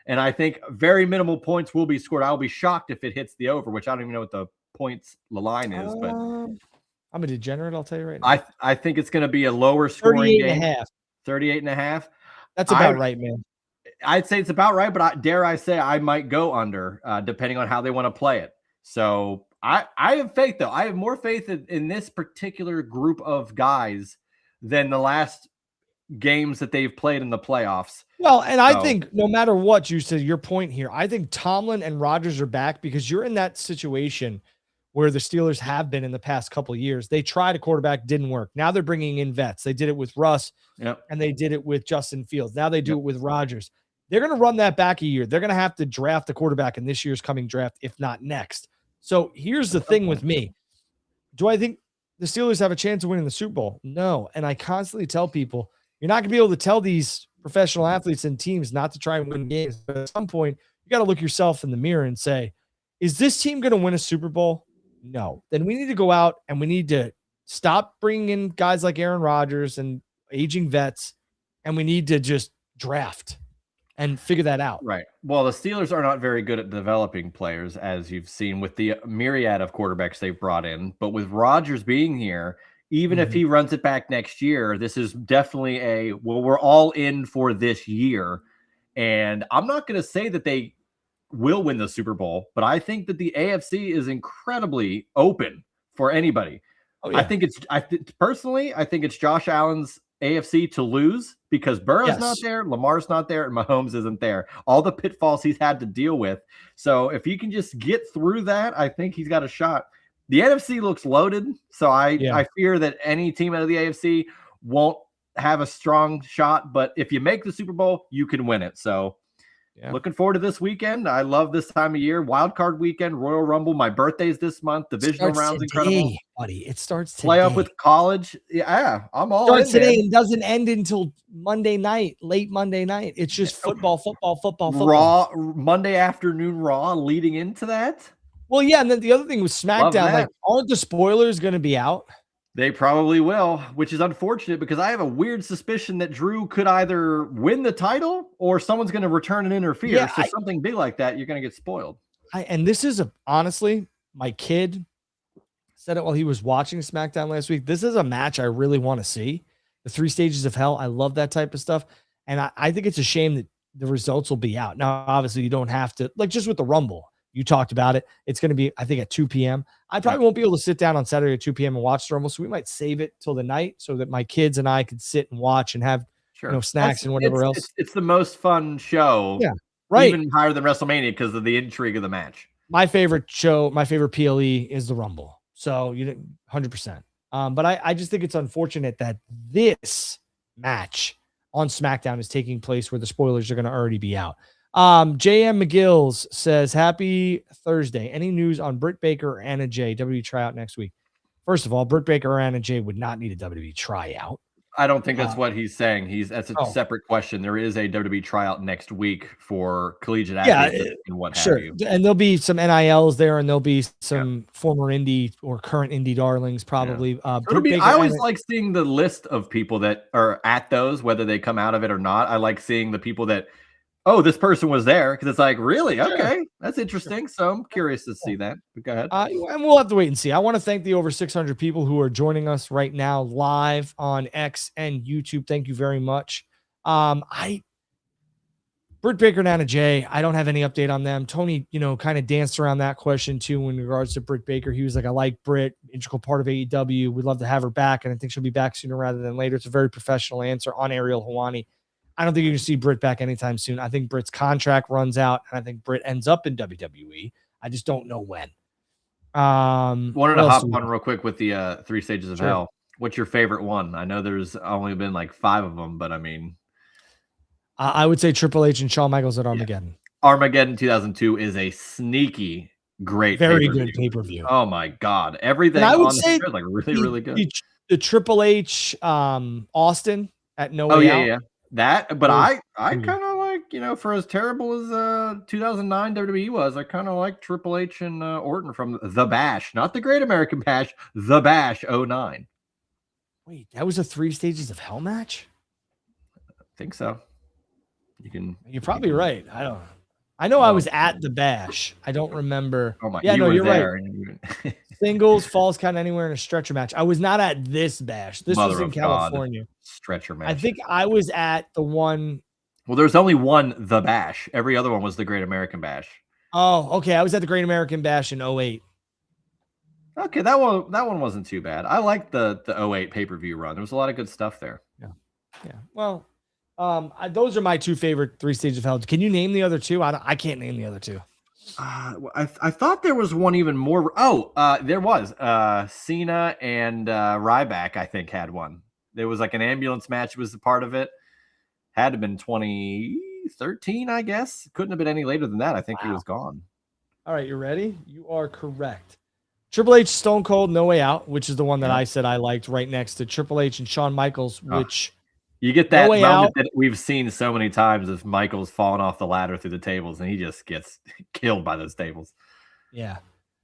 [SPEAKER 2] And I think very minimal points will be scored. I'll be shocked if it hits the over, which I don't even know what the line is, but
[SPEAKER 1] I'm a degenerate, I'll tell you right now.
[SPEAKER 2] I think it's going to be a lower scoring game.
[SPEAKER 1] 38.5. That's about right, man.
[SPEAKER 2] I'd say it's about right, but dare I say I might go under, depending on how they want to play it. So I have faith, though. I have more faith in this particular group of guys than the last games that they've played in the playoffs.
[SPEAKER 1] Well, and I think no matter what, you said your point here, I think Tomlin and Rodgers are back because you're in that situation where the Steelers have been in the past couple of years. They tried a quarterback, didn't work. Now they're bringing in vets. They did it with Russ, and they did it with Justin Fields. Now they do it with Rodgers. They're going to run that back a year. They're going to have to draft a quarterback in this year's coming draft, if not next. So here's the thing with me. Do I think the Steelers have a chance of winning the Super Bowl? No. And I constantly tell people, you're not going to be able to tell these professional athletes and teams not to try and win games. But at some point, you got to look yourself in the mirror and say, is this team going to win a Super Bowl? No. Then we need to go out and we need to stop bringing in guys like Aaron Rodgers and aging vets, and we need to just draft and figure that out.
[SPEAKER 2] Right. Well, the Steelers are not very good at developing players, as you've seen with the myriad of quarterbacks they've brought in. But with Rodgers being here, even if he runs it back next year, this is definitely we're all in for this year. And I'm not going to say that they will win the Super Bowl, but I think that the AFC is incredibly open for anybody. Oh, yeah. I think it's Josh Allen's AFC to lose because Burrow's not there, Lamar's not there, and Mahomes isn't there. All the pitfalls he's had to deal with. So if he can just get through that, I think he's got a shot. The NFC looks loaded, so I fear that any team out of the AFC won't have a strong shot. But if you make the Super Bowl, you can win it. So looking forward to this weekend. I love this time of year. Wild Card weekend, Royal Rumble. My birthday's this month. Divisional rounds incredible.
[SPEAKER 1] Buddy. It starts today.
[SPEAKER 2] Playoff with college. Yeah, I'm all in.
[SPEAKER 1] Starts today and doesn't end until Monday night, late Monday night. It's just football.
[SPEAKER 2] Raw, Monday afternoon Raw leading into that.
[SPEAKER 1] Well, yeah, and then the other thing was SmackDown. Like, aren't the spoilers going to be out?
[SPEAKER 2] They probably will, which is unfortunate because I have a weird suspicion that Drew could either win the title or someone's going to return and interfere. Yeah, so something big like that, you're going to get spoiled.
[SPEAKER 1] And this is honestly, my kid said it while he was watching SmackDown last week. This is a match I really want to see. The 3 stages of hell. I love that type of stuff. And I think it's a shame that the results will be out. Now, obviously, you don't have to, like, just with the Rumble, you talked about it. It's going to be, I think, at 2 p.m. I probably won't be able to sit down on Saturday at 2 p.m. and watch the Rumble, so we might save it till the night so that my kids and I could sit and watch and have snacks and whatever else.
[SPEAKER 2] It's the most fun show.
[SPEAKER 1] Yeah, right.
[SPEAKER 2] Even higher than WrestleMania because of the intrigue of the match.
[SPEAKER 1] My favorite show, my favorite PLE is the Rumble. So you didn't 100%. But I just think it's unfortunate that this match on SmackDown is taking place where the spoilers are going to already be out. JM McGills says, happy Thursday. Any news on Britt Baker or Anna Jay WWE tryout next week? First of all, Britt Baker or Anna Jay would not need a WWE tryout.
[SPEAKER 2] I don't think that's what he's saying. That's a separate question. There is a WWE tryout next week for collegiate athletes and what have you.
[SPEAKER 1] And there'll be some NILs there, and there'll be some former indie or current indie darlings probably.
[SPEAKER 2] I always like seeing the list of people that are at those, whether they come out of it or not. I like seeing the people that, this person was there, because it's like, really? Okay, that's interesting. So I'm curious to see that. But go ahead.
[SPEAKER 1] And we'll have to wait and see. I want to thank the over 600 people who are joining us right now live on X and YouTube. Thank you very much. Britt Baker and Anna Jay, I don't have any update on them. Tony, kind of danced around that question too in regards to Britt Baker. He was like, I like Britt, integral part of AEW. We'd love to have her back, and I think she'll be back sooner rather than later. It's a very professional answer on Ariel Helwani. I don't think you're going to see Britt back anytime soon. I think Britt's contract runs out, and I think Britt ends up in WWE. I just don't know when.
[SPEAKER 2] Wanted to hop on real quick with the 3 Stages of Hell. What's your favorite one? I know there's only been like 5 of them, but I mean,
[SPEAKER 1] I would say Triple H and Shawn Michaels at Armageddon.
[SPEAKER 2] Armageddon 2002 is a sneaky, great,
[SPEAKER 1] very good pay-per-view.
[SPEAKER 2] Oh my God, everything on the show is like really good.
[SPEAKER 1] The Triple H Austin at No Way Out.
[SPEAKER 2] Yeah. That, but I kind of like, for as terrible as 2009 WWE was, I kind of like Triple H and Orton from The Bash, not the Great American Bash, The Bash 09.
[SPEAKER 1] Wait, that was a 3 Stages of Hell match?
[SPEAKER 2] I think so.
[SPEAKER 1] You're probably right. I don't know. I know I was at The Bash. I don't remember.
[SPEAKER 2] Oh my!
[SPEAKER 1] Yeah, you're
[SPEAKER 2] there.
[SPEAKER 1] Right. Singles, falls count anywhere in a stretcher match. I was not at this bash. This was in California.
[SPEAKER 2] Stretcher match.
[SPEAKER 1] I think I was at the one.
[SPEAKER 2] Well, there's only one The Bash. Every other one was the Great American Bash.
[SPEAKER 1] Oh, okay. I was at the Great American Bash in 08.
[SPEAKER 2] Okay, that one wasn't too bad. I liked the 08 pay-per-view run. There was a lot of good stuff there.
[SPEAKER 1] Yeah. Well, those are my 2 favorite 3 Stages of Hell. Can you name the other 2? I can't name the other 2.
[SPEAKER 2] I thought there was one even more. There was. Cena and Ryback, I think, had one. There was like an ambulance match was a part of it. Had to have been 2013, I guess. Couldn't have been any later than that. I think he was gone. All
[SPEAKER 1] right, you ready? You are correct. Triple H, Stone Cold, No Way Out, which is the one that I said I liked, right next to Triple H and Shawn Michaels, which...
[SPEAKER 2] You get that moment that we've seen so many times of Michaels falling off the ladder through the tables, and he just gets killed by those tables.
[SPEAKER 1] Yeah.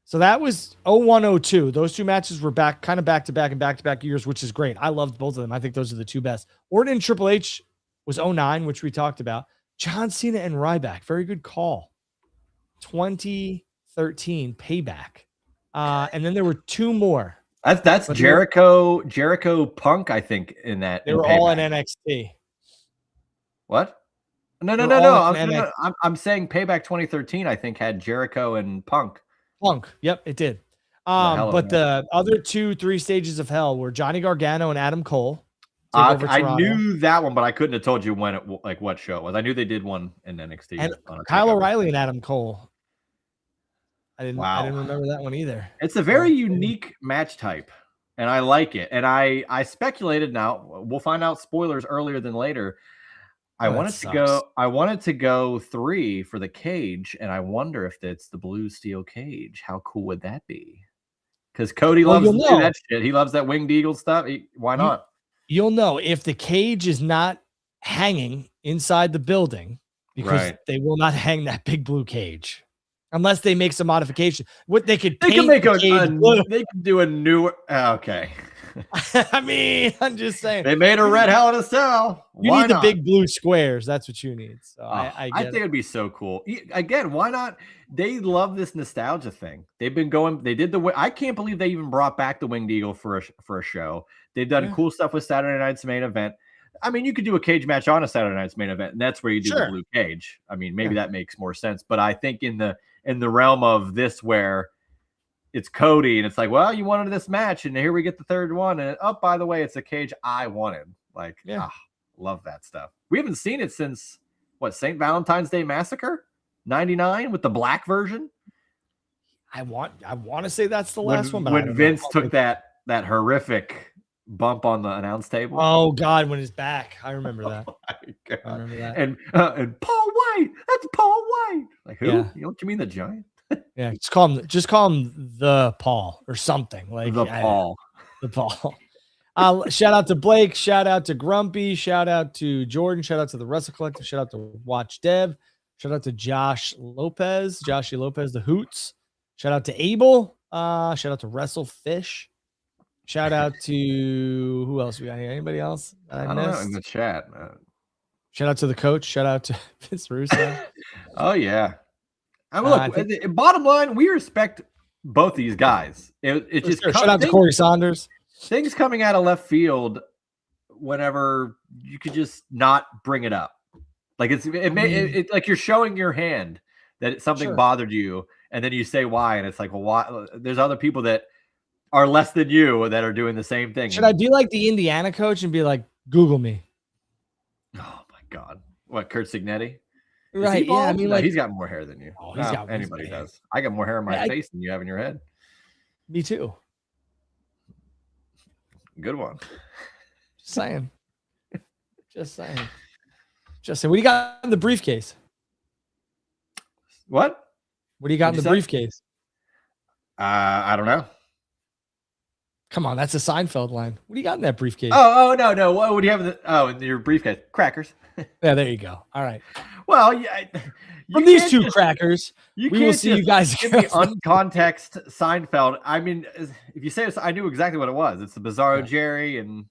[SPEAKER 1] So that was 01-02. Those 2 matches were kind of back-to-back and back-to-back years, which is great. I loved both of them. I think those are the 2 best. Orton and Triple H was 09, which we talked about. John Cena and Ryback, very good call. 2013 Payback. And then there were 2 more.
[SPEAKER 2] That's Jericho Punk, I think, in that.
[SPEAKER 1] They were all in NXT.
[SPEAKER 2] What? No. I'm saying Payback 2013, I think, had Jericho and Punk.
[SPEAKER 1] Yep, it did. But the other 2 3 Stages of Hell were Johnny Gargano and Adam Cole.
[SPEAKER 2] I knew that one, but I couldn't have told you when what show it was. I knew they did one in NXT.
[SPEAKER 1] And Kyle O'Reilly and Adam Cole. I didn't remember that one either.
[SPEAKER 2] It's a very unique match type, and I like it. And I speculated. Now we'll find out spoilers earlier than later. I wanted to go 3 for the cage, and I wonder if it's the blue steel cage. How cool would that be? Because Cody loves to do that shit. He loves that winged eagle stuff. Why not?
[SPEAKER 1] You'll know if the cage is not hanging inside the building, because they will not hang that big blue cage. Unless they make some modification. What they could
[SPEAKER 2] make they could do a new okay.
[SPEAKER 1] I mean, I'm just saying.
[SPEAKER 2] They made a red Hell in a Cell.
[SPEAKER 1] You need the big blue squares. That's what you need. So I
[SPEAKER 2] think it'd be so cool. Again, why not? They love this nostalgia thing. They've been going. They did I can't believe they even brought back the Winged Eagle for a show. They've done cool stuff with Saturday Night's Main Event. I mean, you could do a cage match on a Saturday night's main event, and that's where you do the blue cage. I mean, maybe that makes more sense. But I think in the realm of this, where it's Cody, and it's like, well, you wanted this match, and here we get the third one, and by the way, it's a cage I wanted. Like, love that stuff. We haven't seen it since what, St. Valentine's Day Massacre '99 with the black version.
[SPEAKER 1] I want to say that's the last one, but
[SPEAKER 2] when Vince took that horrific bump on the announce table.
[SPEAKER 1] Oh God, when he's back, I remember that.
[SPEAKER 2] Oh my God.
[SPEAKER 1] I remember that.
[SPEAKER 2] And Paul White, that's Paul White. Like, who?
[SPEAKER 1] Yeah.
[SPEAKER 2] You mean the Giant?
[SPEAKER 1] Yeah, just call him the Paul or something like
[SPEAKER 2] the Paul.
[SPEAKER 1] The Paul. Shout out to Blake. Shout out to Grumpy. Shout out to Jordan. Shout out to the Wrestle Collective. Shout out to Watch Dev. Shout out to Joshy Lopez, the Hoots. Shout out to Abel. Shout out to Wrestle Fish. Shout out to who else we got here? Anybody else?
[SPEAKER 2] I don't know in the chat.
[SPEAKER 1] Shout out to the coach. Shout out to Vince Russo.
[SPEAKER 2] Oh yeah. I mean, look, bottom line, we respect both these guys. It just
[SPEAKER 1] shout out to Corey Saunders.
[SPEAKER 2] Things coming out of left field whenever you could just not bring it up. Like it's like you're showing your hand that something bothered you, and then you say why, and it's like, well, why? There's other people that are less than you that are doing the same thing.
[SPEAKER 1] Should I be like the Indiana coach and be like, Google me?
[SPEAKER 2] Oh my God. What, Kurt Signetti?
[SPEAKER 1] Right. Yeah. I mean,
[SPEAKER 2] no, he's got more hair than you.
[SPEAKER 1] Oh,
[SPEAKER 2] anybody does. I got more hair on my face than you have in your head.
[SPEAKER 1] Me too.
[SPEAKER 2] Good one.
[SPEAKER 1] Just saying. Just saying. What do you got in the briefcase?
[SPEAKER 2] What?
[SPEAKER 1] What do you got in the briefcase?
[SPEAKER 2] I don't know.
[SPEAKER 1] Come on, that's a Seinfeld line. What do you got in that briefcase?
[SPEAKER 2] Oh no. What do you have in your briefcase? Crackers.
[SPEAKER 1] Yeah, there you go. All right.
[SPEAKER 2] Well, yeah.
[SPEAKER 1] From these two crackers, we will see you guys.
[SPEAKER 2] Give me uncontext Seinfeld. I mean, if you say it, I knew exactly what it was. It's the Bizarro Jerry, and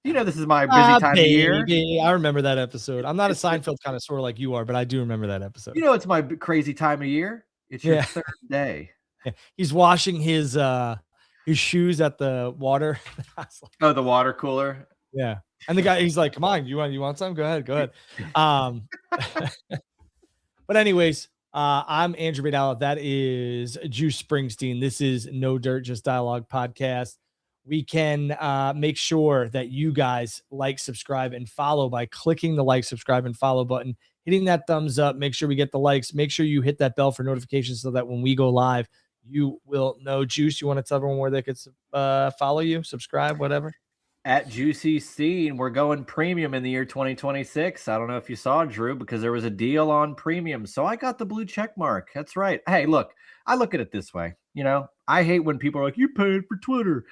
[SPEAKER 2] this is my busy time of year.
[SPEAKER 1] I remember that episode. I'm not a Seinfeld connoisseur like you are, but I do remember that episode.
[SPEAKER 2] It's my crazy time of year. It's your third day.
[SPEAKER 1] Yeah. He's washing his shoes at the water.
[SPEAKER 2] The water cooler.
[SPEAKER 1] Yeah. And the guy, he's like, come on, you want some? Go ahead. But anyways, I'm Andrew Badala. That is Juice Springsteen. This is No Dirt, Just Dialogue podcast. We can make sure that you guys like, subscribe, and follow by clicking the like, subscribe, and follow button, hitting that thumbs up. Make sure we get the likes. Make sure you hit that bell for notifications so that when we go live, you will know. Juice, you want to tell everyone where they could follow you, subscribe, whatever?
[SPEAKER 2] At Juicy Scene, we're going premium in the year 2026. I don't know if you saw, Drew, because there was a deal on premium. So I got the blue check mark. That's right. Hey, look, I look at it this way. I hate when people are like, you paid for Twitter.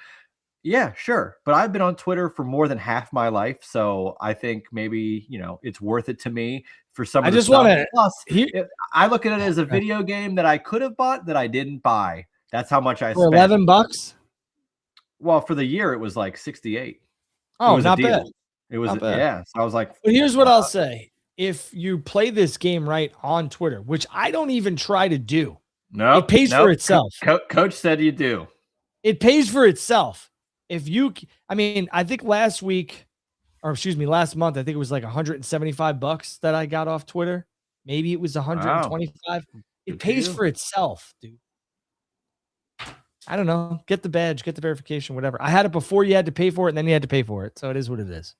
[SPEAKER 2] Yeah, sure. But I've been on Twitter for more than half my life. So I think maybe, it's worth it to me for some of the stuff. I look at it as a video game that I could have bought that I didn't buy. That's how much I spent.
[SPEAKER 1] $11?
[SPEAKER 2] Well, for the year, it was like 68.
[SPEAKER 1] Oh, not bad.
[SPEAKER 2] It was, yeah. So I was like,
[SPEAKER 1] but here's what I'll say. If you play this game right on Twitter, which I don't even try to do, it pays for itself.
[SPEAKER 2] Coach said you do.
[SPEAKER 1] It pays for itself. I think last month, I think it was like $175 that I got off Twitter. Maybe it was 125. Wow. It pays for itself, dude. I don't know. Get the badge, get the verification, whatever. I had it before you had to pay for it, and then you had to pay for it. So it is what it is.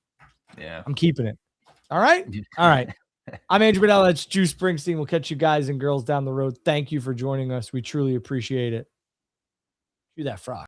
[SPEAKER 2] Yeah.
[SPEAKER 1] I'm keeping it. All right? All right. I'm Andrew Badala. That's Juice Springsteen. We'll catch you guys and girls down the road. Thank you for joining us. We truly appreciate it. Do that frog.